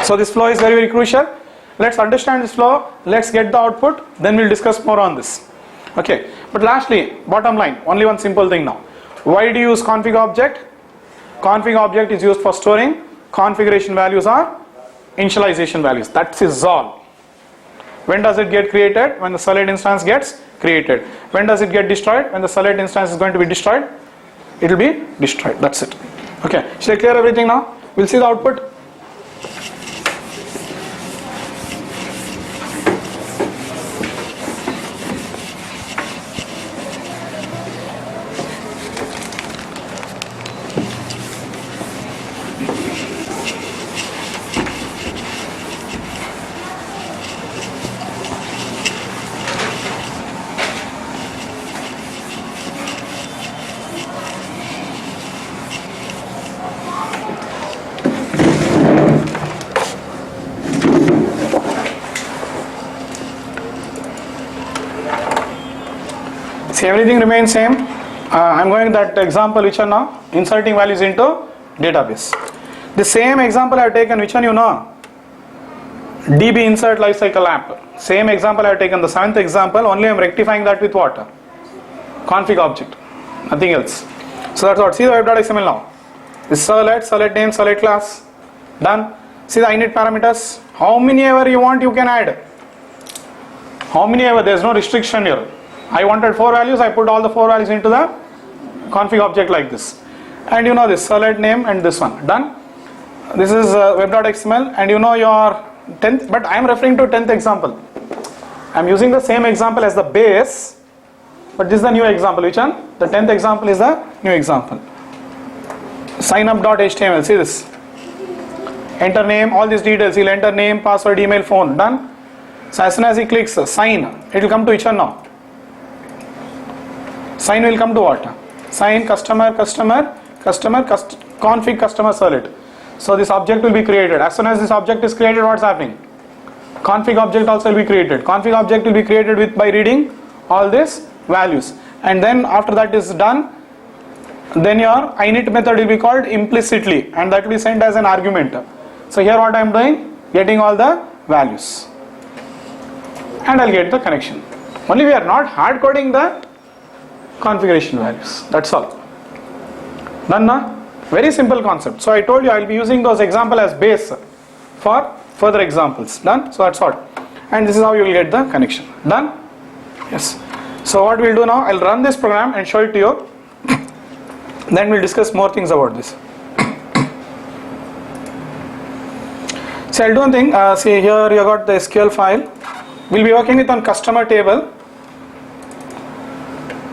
So this flow is very, very crucial. Let's understand this flow. Let's get the output. Then we'll discuss more on this. Okay. But lastly, bottom line, only one simple thing now. Why do you use config object? Config object is used for storing configuration values or initialization values. That is all. When does it get created? When the Servlet instance gets created. When does it get destroyed? When the Servlet instance is going to be destroyed, it will be destroyed. That's it. Okay. Should I clear everything now? We'll see the output. See, everything remains same. I'm going to that example which are now inserting values into database. The same example I have taken, which one you know? DB insert lifecycle app. Same example I have taken, the 7th example, only I am rectifying that with what? Config object. Nothing else. So that's what. See the web.xml now. This Servlet name, Servlet class. Done. See the init parameters. How many ever you want you can add. How many ever, there is no restriction here. I wanted 4 values, I put all the 4 values into the config object like this. And you know this Servlet name and this one. Done. This is web.xml and you know your 10th, but I am referring to 10th example. I am using the same example as the base, but this is the new example. Which one? The 10th example is the new example. Signup.html, see this. Enter name, all these details. He'll enter name, password, email, phone. Done. So as soon as he clicks sign, it will come to which one now? Sign will come to what? Sign customer, config customer Servlet. So this object will be created. As soon as this object is created, what's happening? Config object also will be created. Config object will be created with by reading all these values. And then after that is done, then your init method will be called implicitly and that will be sent as an argument. So here what I am doing? Getting all the values. And I'll get the connection. Only we are not hard coding the configuration values. That's all. Done now? Very simple concept. So I told you I will be using those example as base for further examples. Done? So that's all. And this is how you will get the connection. Done? Yes. So what we'll do now, I'll run this program and show it to you. Then we'll discuss more things about this. So I'll do one thing. See here you got the SQL file. We'll be working with on customer table.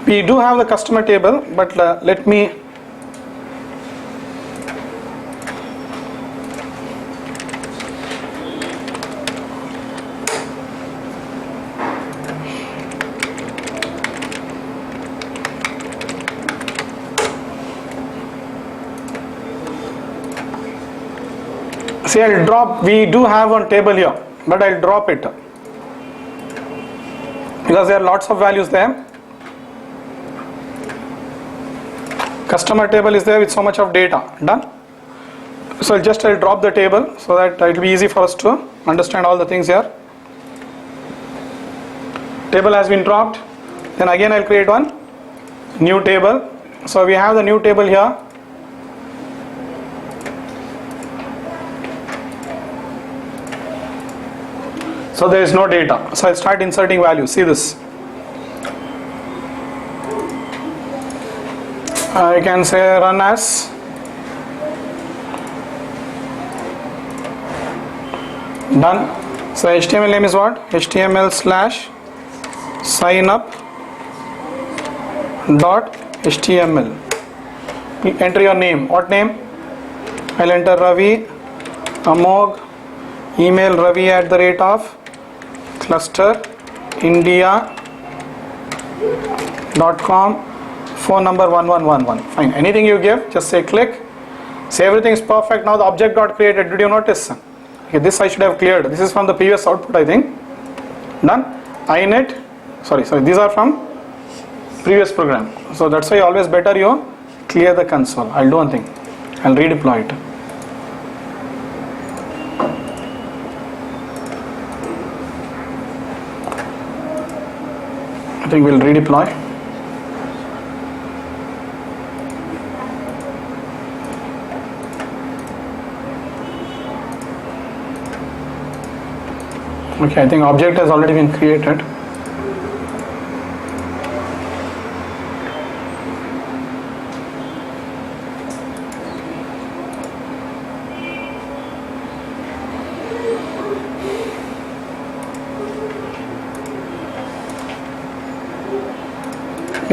We do have the customer table, but let me See, I'll drop, we do have one table here, but I'll drop it because there are lots of values there. Customer table is there with so much of data. Done. So I'll drop the table so that it will be easy for us to understand all the things here. Table has been dropped. Then again I'll create one new table. So we have the new table here. So there is no data. So I'll start inserting values. See this. I can say run as done. So HTML name is what? HTML slash sign up dot HTML. Enter your name. What name? I'll enter Ravi Amog. Email Ravi at the rate of clusterindia.com. Phone number 1111. Fine. Anything you give, just say click. Say everything is perfect. Now the object got created. Did you notice? Okay, this I should have cleared. This is from the previous output, I think. Done. init. Sorry. These are from previous program. So that's why always better you clear the console. I'll do one thing. I'll redeploy it. I think we'll redeploy. Okay, I think object has already been created.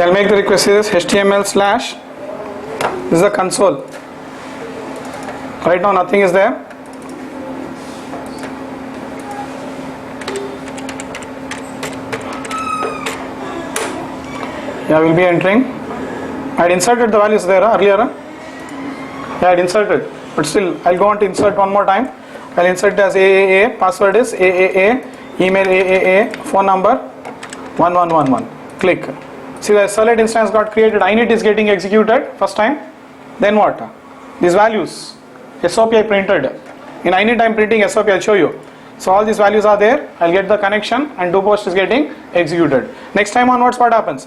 I'll make the request is HTML slash. This is the console. Right now nothing is there. Yeah, we'll be entering. I had inserted the values there earlier. Yeah, I had inserted, but still I'll go on to insert one more time. I'll insert it as AAA. Password is AAA. Email AAA. Phone number 1111. Click. See, the Servlet instance got created. init is getting executed first time. Then what? These values. SOP I printed. In init I'm printing SOP. I'll show you. So all these values are there. I'll get the connection and do post is getting executed. Next time onwards, what happens?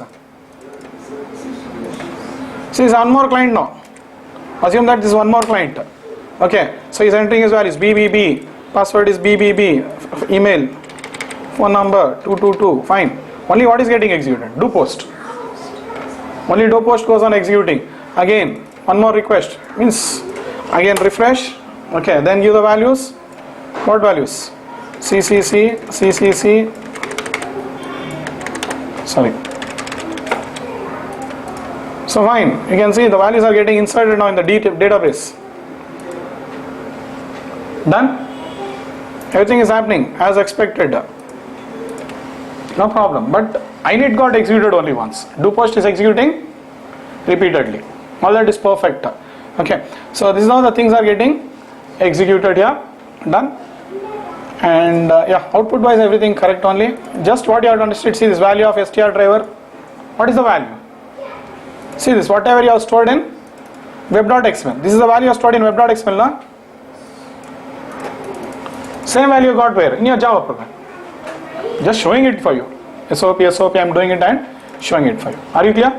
See, it's one more client now. Assume that this is one more client. Okay. So he's entering his values. BBB. Password is BBB. Email. Phone number 222. Fine. Only what is getting executed? Do post. Only do post goes on executing. Again, one more request. Means again refresh. Okay, then give the values. What values? CCC, CCC. Sorry. So fine. You can see the values are getting inserted now in the database. Done. Everything is happening as expected. No problem. But init got executed only once. Do post is executing repeatedly. All that is perfect. Okay. So this is how the things are getting executed here. Done. And yeah, output wise everything correct only. Just what you have to understand. See this value of str driver. What is the value? See this. Whatever you have stored in web.xml. This is the value you have stored in web.xml. No? Same value you got where? In your Java program. Just showing it for you. SOP, SOP, I'm doing it and showing it for you. Are you clear?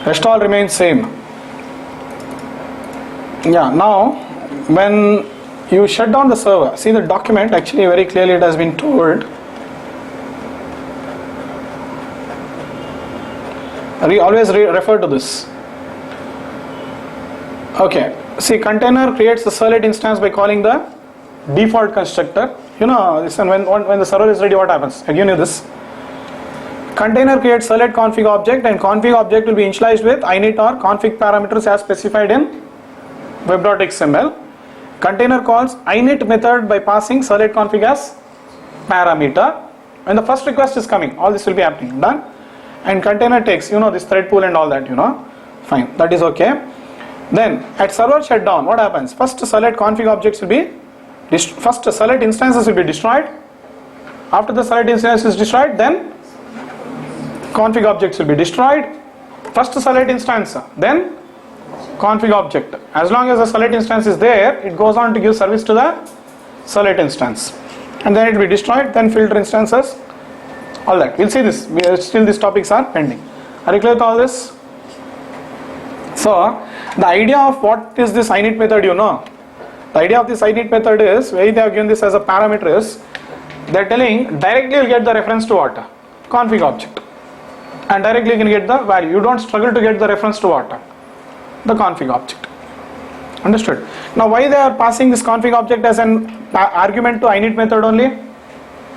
Rest all remains same. Yeah, now when you shut down the server, see the document, actually very clearly it has been told. Always refer to this. Okay, see container creates the Servlet instance by calling the default constructor. You know, listen, when the server is ready, what happens? Again, you this. Container creates Servlet config object, and config object will be initialized with init or config parameters as specified in web.xml. Container calls init method by passing Servlet config as parameter. When the first request is coming, all this will be happening. Done. And container takes, you know, this thread pool and all that, you know. Fine, that is okay. Then at server shutdown, what happens? First Servlet config objects will be first Servlet instances will be destroyed. After the Servlet instance is destroyed, then config objects will be destroyed. First Servlet instance, then config object. As long as the Servlet instance is there, it goes on to give service to the Servlet instance, and then it will be destroyed. Then filter instances, all that. We'll see this. Still these topics are pending. Are you clear with all this? So the idea of what is this init method, you know. The idea of this init method is, where they have given this as a parameter is, they are telling directly you'll get the reference to what? Config object. And directly you can get the value. You don't struggle to get the reference to what? The config object. Understood? Now why they are passing this config object as an argument to init method only?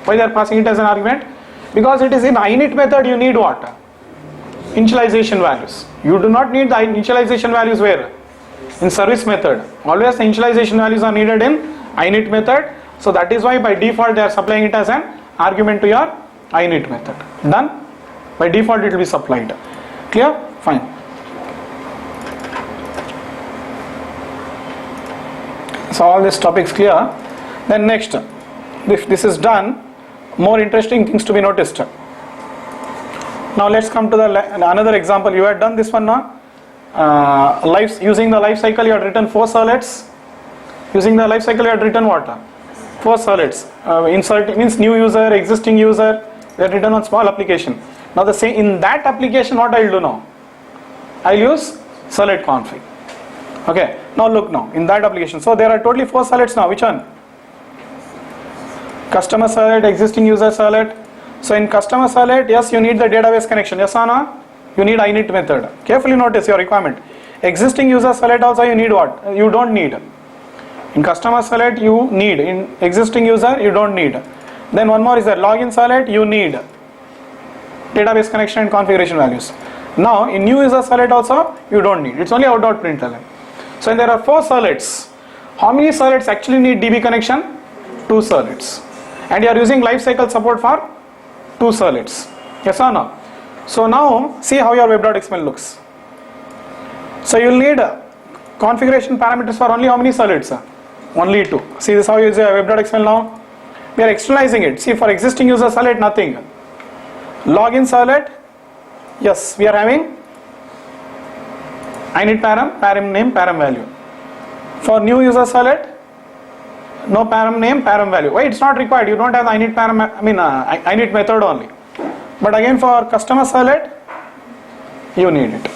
Why they are passing it as an argument? Because it is in init method you need what? Initialization values. You do not need the initialization values where? In service method. Always the initialization values are needed in init method. So that is why by default they are supplying it as an argument to your init method. Done? By default it will be supplied. Clear? Fine. So all these topics clear. Then next, if this is done, more interesting things to be noticed. Now let's come to the another example. You had done this one now. Using the life cycle you had written 4 servlets. Using the life cycle you had written what? 4 servlets. Insert means new user, existing user. They had written on small application. Now the same in that application, what I will do now? I will use servlet config. Okay. Now look now in that application. So there are totally 4 servlets now. Which one? Customer servlet, existing user servlet. So in customer servlet, yes, you need the database connection. Yes or no? You need init method. Carefully notice your requirement. Existing user servlet also you need what? You don't need. In customer servlet you need. In existing user you don't need. Then one more is that login servlet you need database connection and configuration values. Now in new user servlet also you don't need. It's only out.println. So there are 4 servlets. How many servlets actually need DB connection? 2 servlets. And you are using lifecycle support for 2 servlets. Yes or no? So now see how your web.xml looks. So you will need configuration parameters for only how many servlets? Only 2. See this how you use web.xml now? We are externalizing it. See for existing user servlet nothing. Login servlet, yes, we are having init param name, param value. For new user servlet, no param name, param value. Why? It's not required. You don't have the init param, init method only. But again for customer servlet, you need it.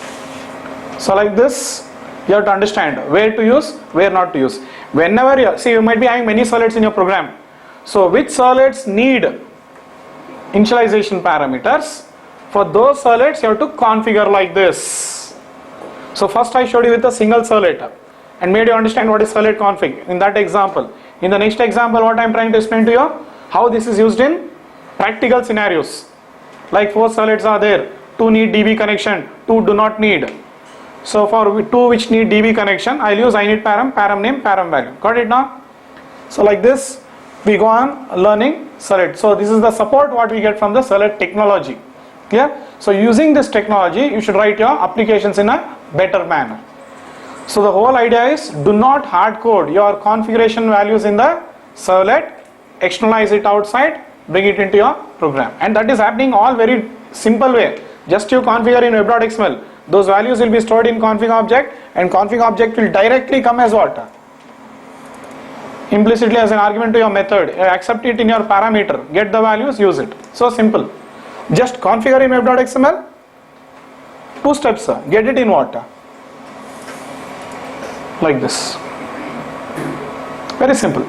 So like this, you have to understand where to use, where not to use. Whenever you might be having many servlets in your program. So which servlets need initialization parameters? For those servlets you have to configure like this. So first I showed you with a single servlet and made you understand what is servlet config in that example. In the next example what I am trying to explain to you, how this is used in practical scenarios. Like 4 servlets are there, 2 need DB connection, 2 do not need. So for 2 which need DB connection, I will use init param name, param value. Got it now? So like this we go on learning Servlet. So this is the support what we get from the Servlet technology. Clear? So using this technology you should write your applications in a better manner. So the whole idea is do not hard code your configuration values in the Servlet, externalize it outside, bring it into your program, and that is happening all very simple way. Just you configure in web.xml, those values will be stored in config object, and config object will directly come as what? Implicitly as an argument to your method. Accept it in your parameter, get the values, use it. So simple. Just configure in web.xml, 2 steps, get it in what? Like this. Very simple.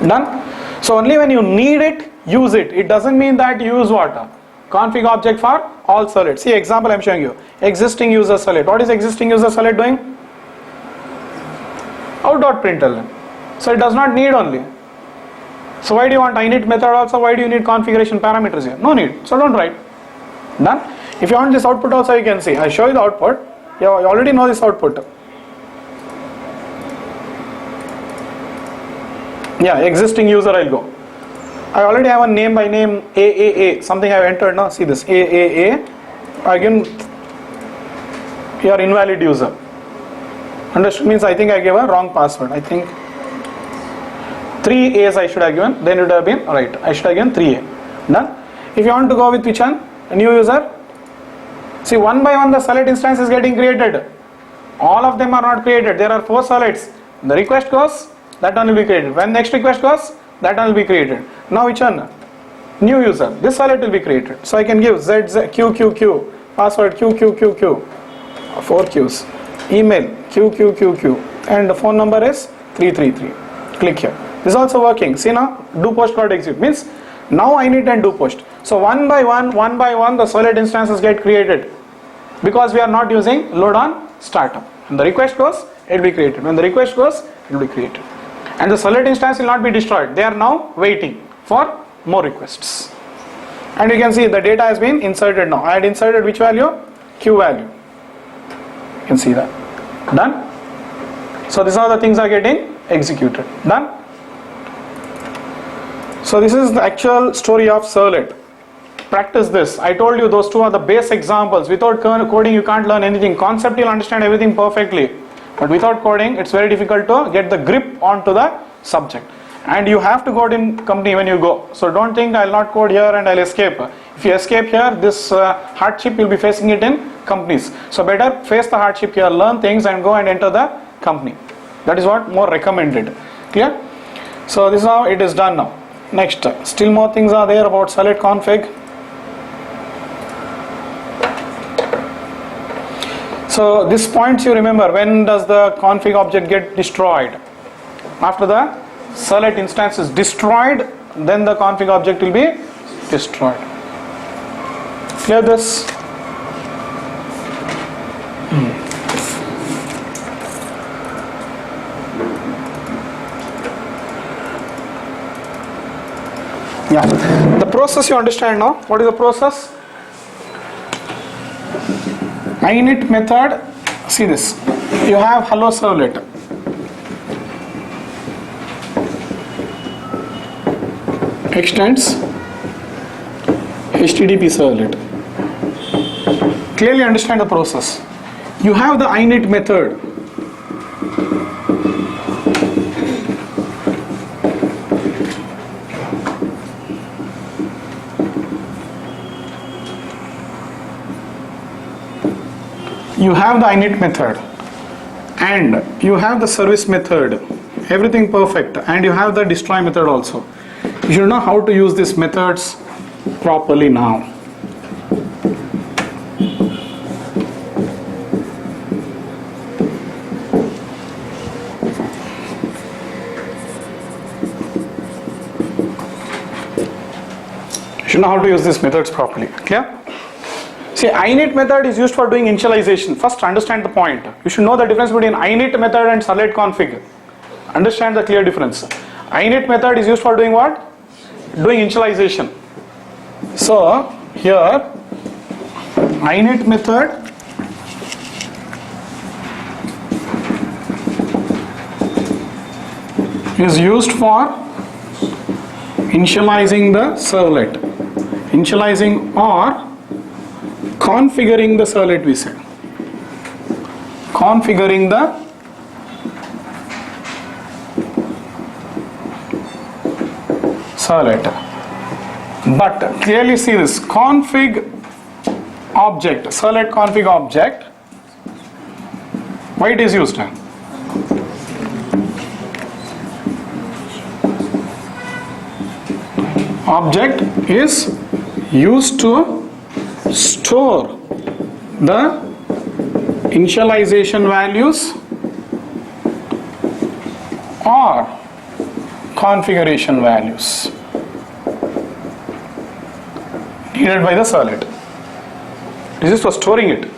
Done? So only when you need it, use it. It doesn't mean that you use what? Config object for all servlets. See example I am showing you. Existing user servlet. What is existing user servlet doing? Out.println. So it does not need only. So why do you want init method also? Why do you need configuration parameters here? No need. So don't write. Done? If you want this output also you can see. I show you the output. You already know this output. Yeah, existing user I'll go. I already have a name by name AAA. Something I have entered now. See this AAA. Again, you are invalid user. Understood means I think I gave a wrong password. I think 3 A's I should have given, then it would have been right. I should have given 3A. Done. If you want to go with which one? A new user. See, one by one the Servlet instance is getting created. All of them are not created. There are 4 Servlets. The request goes, that one will be created. When next request goes, that one will be created. Now which one? New user. This Servlet will be created. So I can give ZZQQQ, password QQQQ, 4 Qs, email QQQQ, and the phone number is 333. Click here. This is also working. See now, do post got execute means now I need and do post. So one by one the Servlet instances get created because we are not using load on startup. When the request goes, it will be created. When the request goes, it will be created. And the Servlet instance will not be destroyed. They are now waiting for more requests. And you can see the data has been inserted now. I had inserted which value? Q value. You can see that. Done. So these are the things are getting executed. Done. So this is the actual story of Servlet. Practice this. I told you those two are the base examples. Without coding you can't learn anything. Concept you'll understand everything perfectly. But without coding it's very difficult to get the grip onto the subject. And you have to code in company when you go. So don't think I'll not code here and I'll escape. If you escape here, this hardship you'll be facing it in companies. So better face the hardship here, learn things and go and enter the company. That is what more recommended. Clear? So this is how it is done now. Next, still more things are there about Servlet config. So this points you remember, when does the config object get destroyed? After the Servlet instance is destroyed, then the config object will be destroyed. Clear this? Yeah, the process you understand now. What is the process? Init method. See this. You have hello Servlet. Extends HTTP Servlet. Clearly understand the process. You have the init method. You have the init method and you have the service method, everything perfect, and you have the destroy method also. You should know how to use these methods properly now. You should know how to use these methods properly. Clear? See, init method is used for doing initialization. First understand the point. You should know the difference between init method and Servlet config. Understand the clear difference. Init method is used for doing what? Doing initialization. So here init method is used for initializing the servlet. Initializing or configuring the servlet, we said. Configuring the servlet. But clearly see this config object, servlet config object, why it is used? Object is used to store the initialization values or configuration values needed by the servlet. This is for storing it.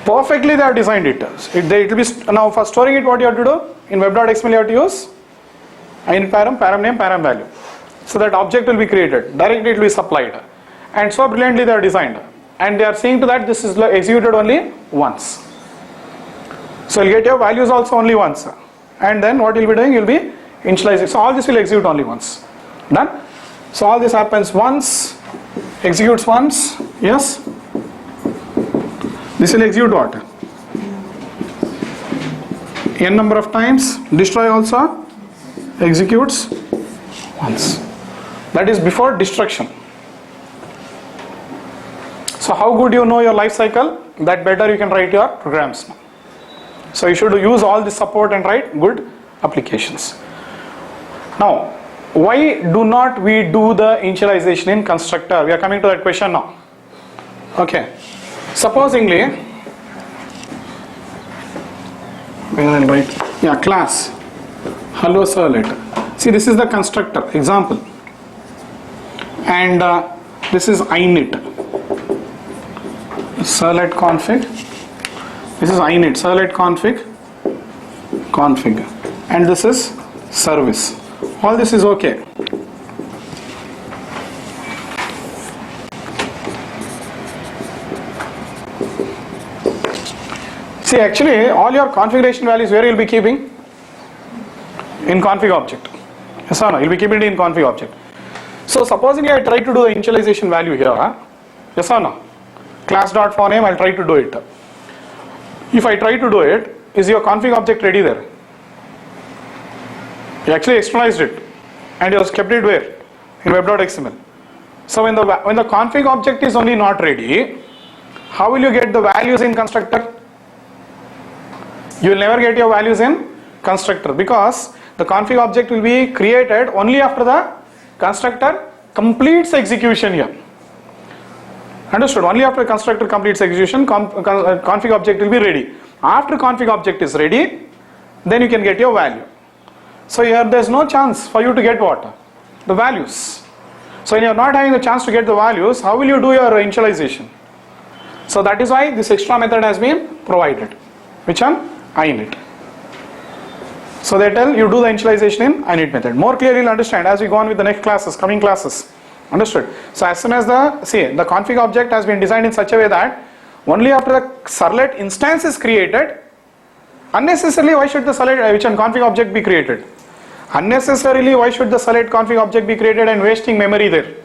Perfectly they have designed it. It will be now for storing it. What you have to do in web.xml, you have to use init param name, param value. So that object will be created. Directly it will be supplied. And so brilliantly they are designed. And they are seeing to that this is executed only once. So you'll get your values also only once. And then what you'll be doing, you'll be initializing. So all this will execute only once. Done? So all this happens once, executes once, yes. This will execute what? n number of times, destroy also executes once. That is before destruction. So how good you know your life cycle, that better you can write your programs. So you should use all this support and write good applications. Now, why do not we do the initialization in constructor? We are coming to that question now. Okay. Supposingly, where I'll write, yeah, class hello servlet. See, this is the constructor example, and this is init servlet config. This is init servlet config, and this is service. All this is okay. See, actually all your configuration values where you will be keeping? In config object. Yes or no? You will be keeping it in config object. So supposing I try to do the initialization value here, yes or no? Class.forName, I'll try to do it. If I try to do it, is your config object ready there? You actually externalized it and you have kept it where? In web.xml. So when the config object is only not ready, how will you get the values in constructor? You will never get your values in constructor, because the config object will be created only after the constructor completes execution here. Understood? Only after constructor completes execution, config object will be ready. After config object is ready, then you can get your value. So here there is no chance for you to get what? The values. So when you are not having the chance to get the values, how will you do your initialization? So that is why this extra method has been provided. Which one? Init. So they tell you do the initialization in init method. More clearly you'll understand as we go on with the next classes, coming classes. Understood? So as soon as the config object has been designed in such a way that only after the servlet instance is created, unnecessarily why should the servlet which an config object be created? Unnecessarily why should the servlet config object be created and wasting memory there?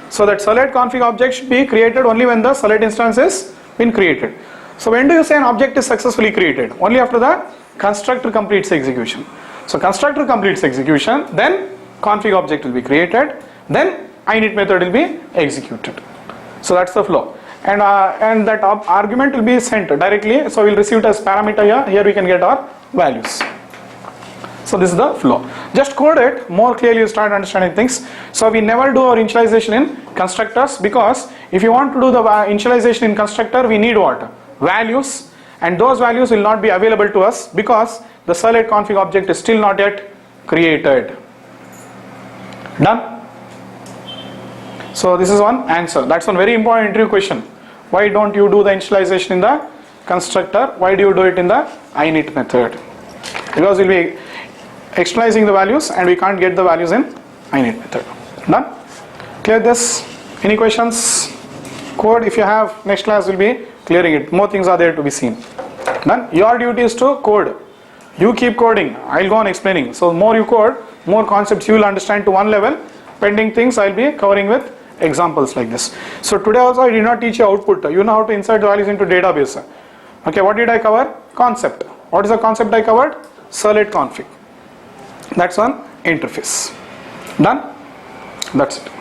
So that servlet config object should be created only when the servlet instance is been created. So when do you say an object is successfully created? Only after the constructor completes execution. So constructor completes execution, then config object will be created, then init method will be executed. So that's the flow, and that argument will be sent directly. So we'll receive it as parameter here. Here we can get our values. So this is the flow. Just code it, more clearly you start understanding things. So we never do our initialization in constructors, because if you want to do the initialization in constructor, we need what? Values, and those values will not be available to us because the servlet config object is still not yet created. Done? So this is one answer. That's one very important interview question. Why don't you do the initialization in the constructor? Why do you do it in the init method? Because we'll be externalizing the values and we can't get the values in init method. Done? Clear this? Any questions? Code, if you have, next class will be clearing it. More things are there to be seen. Done? Your duty is to code. You keep coding. I'll go on explaining. So more you code, more concepts you will understand to one level. Pending things I'll be covering with examples like this. So today also I did not teach you output. You know how to insert values into database. Okay, what did I cover? Concept. What is the concept I covered? Servlet config. That's one interface. Done? That's it.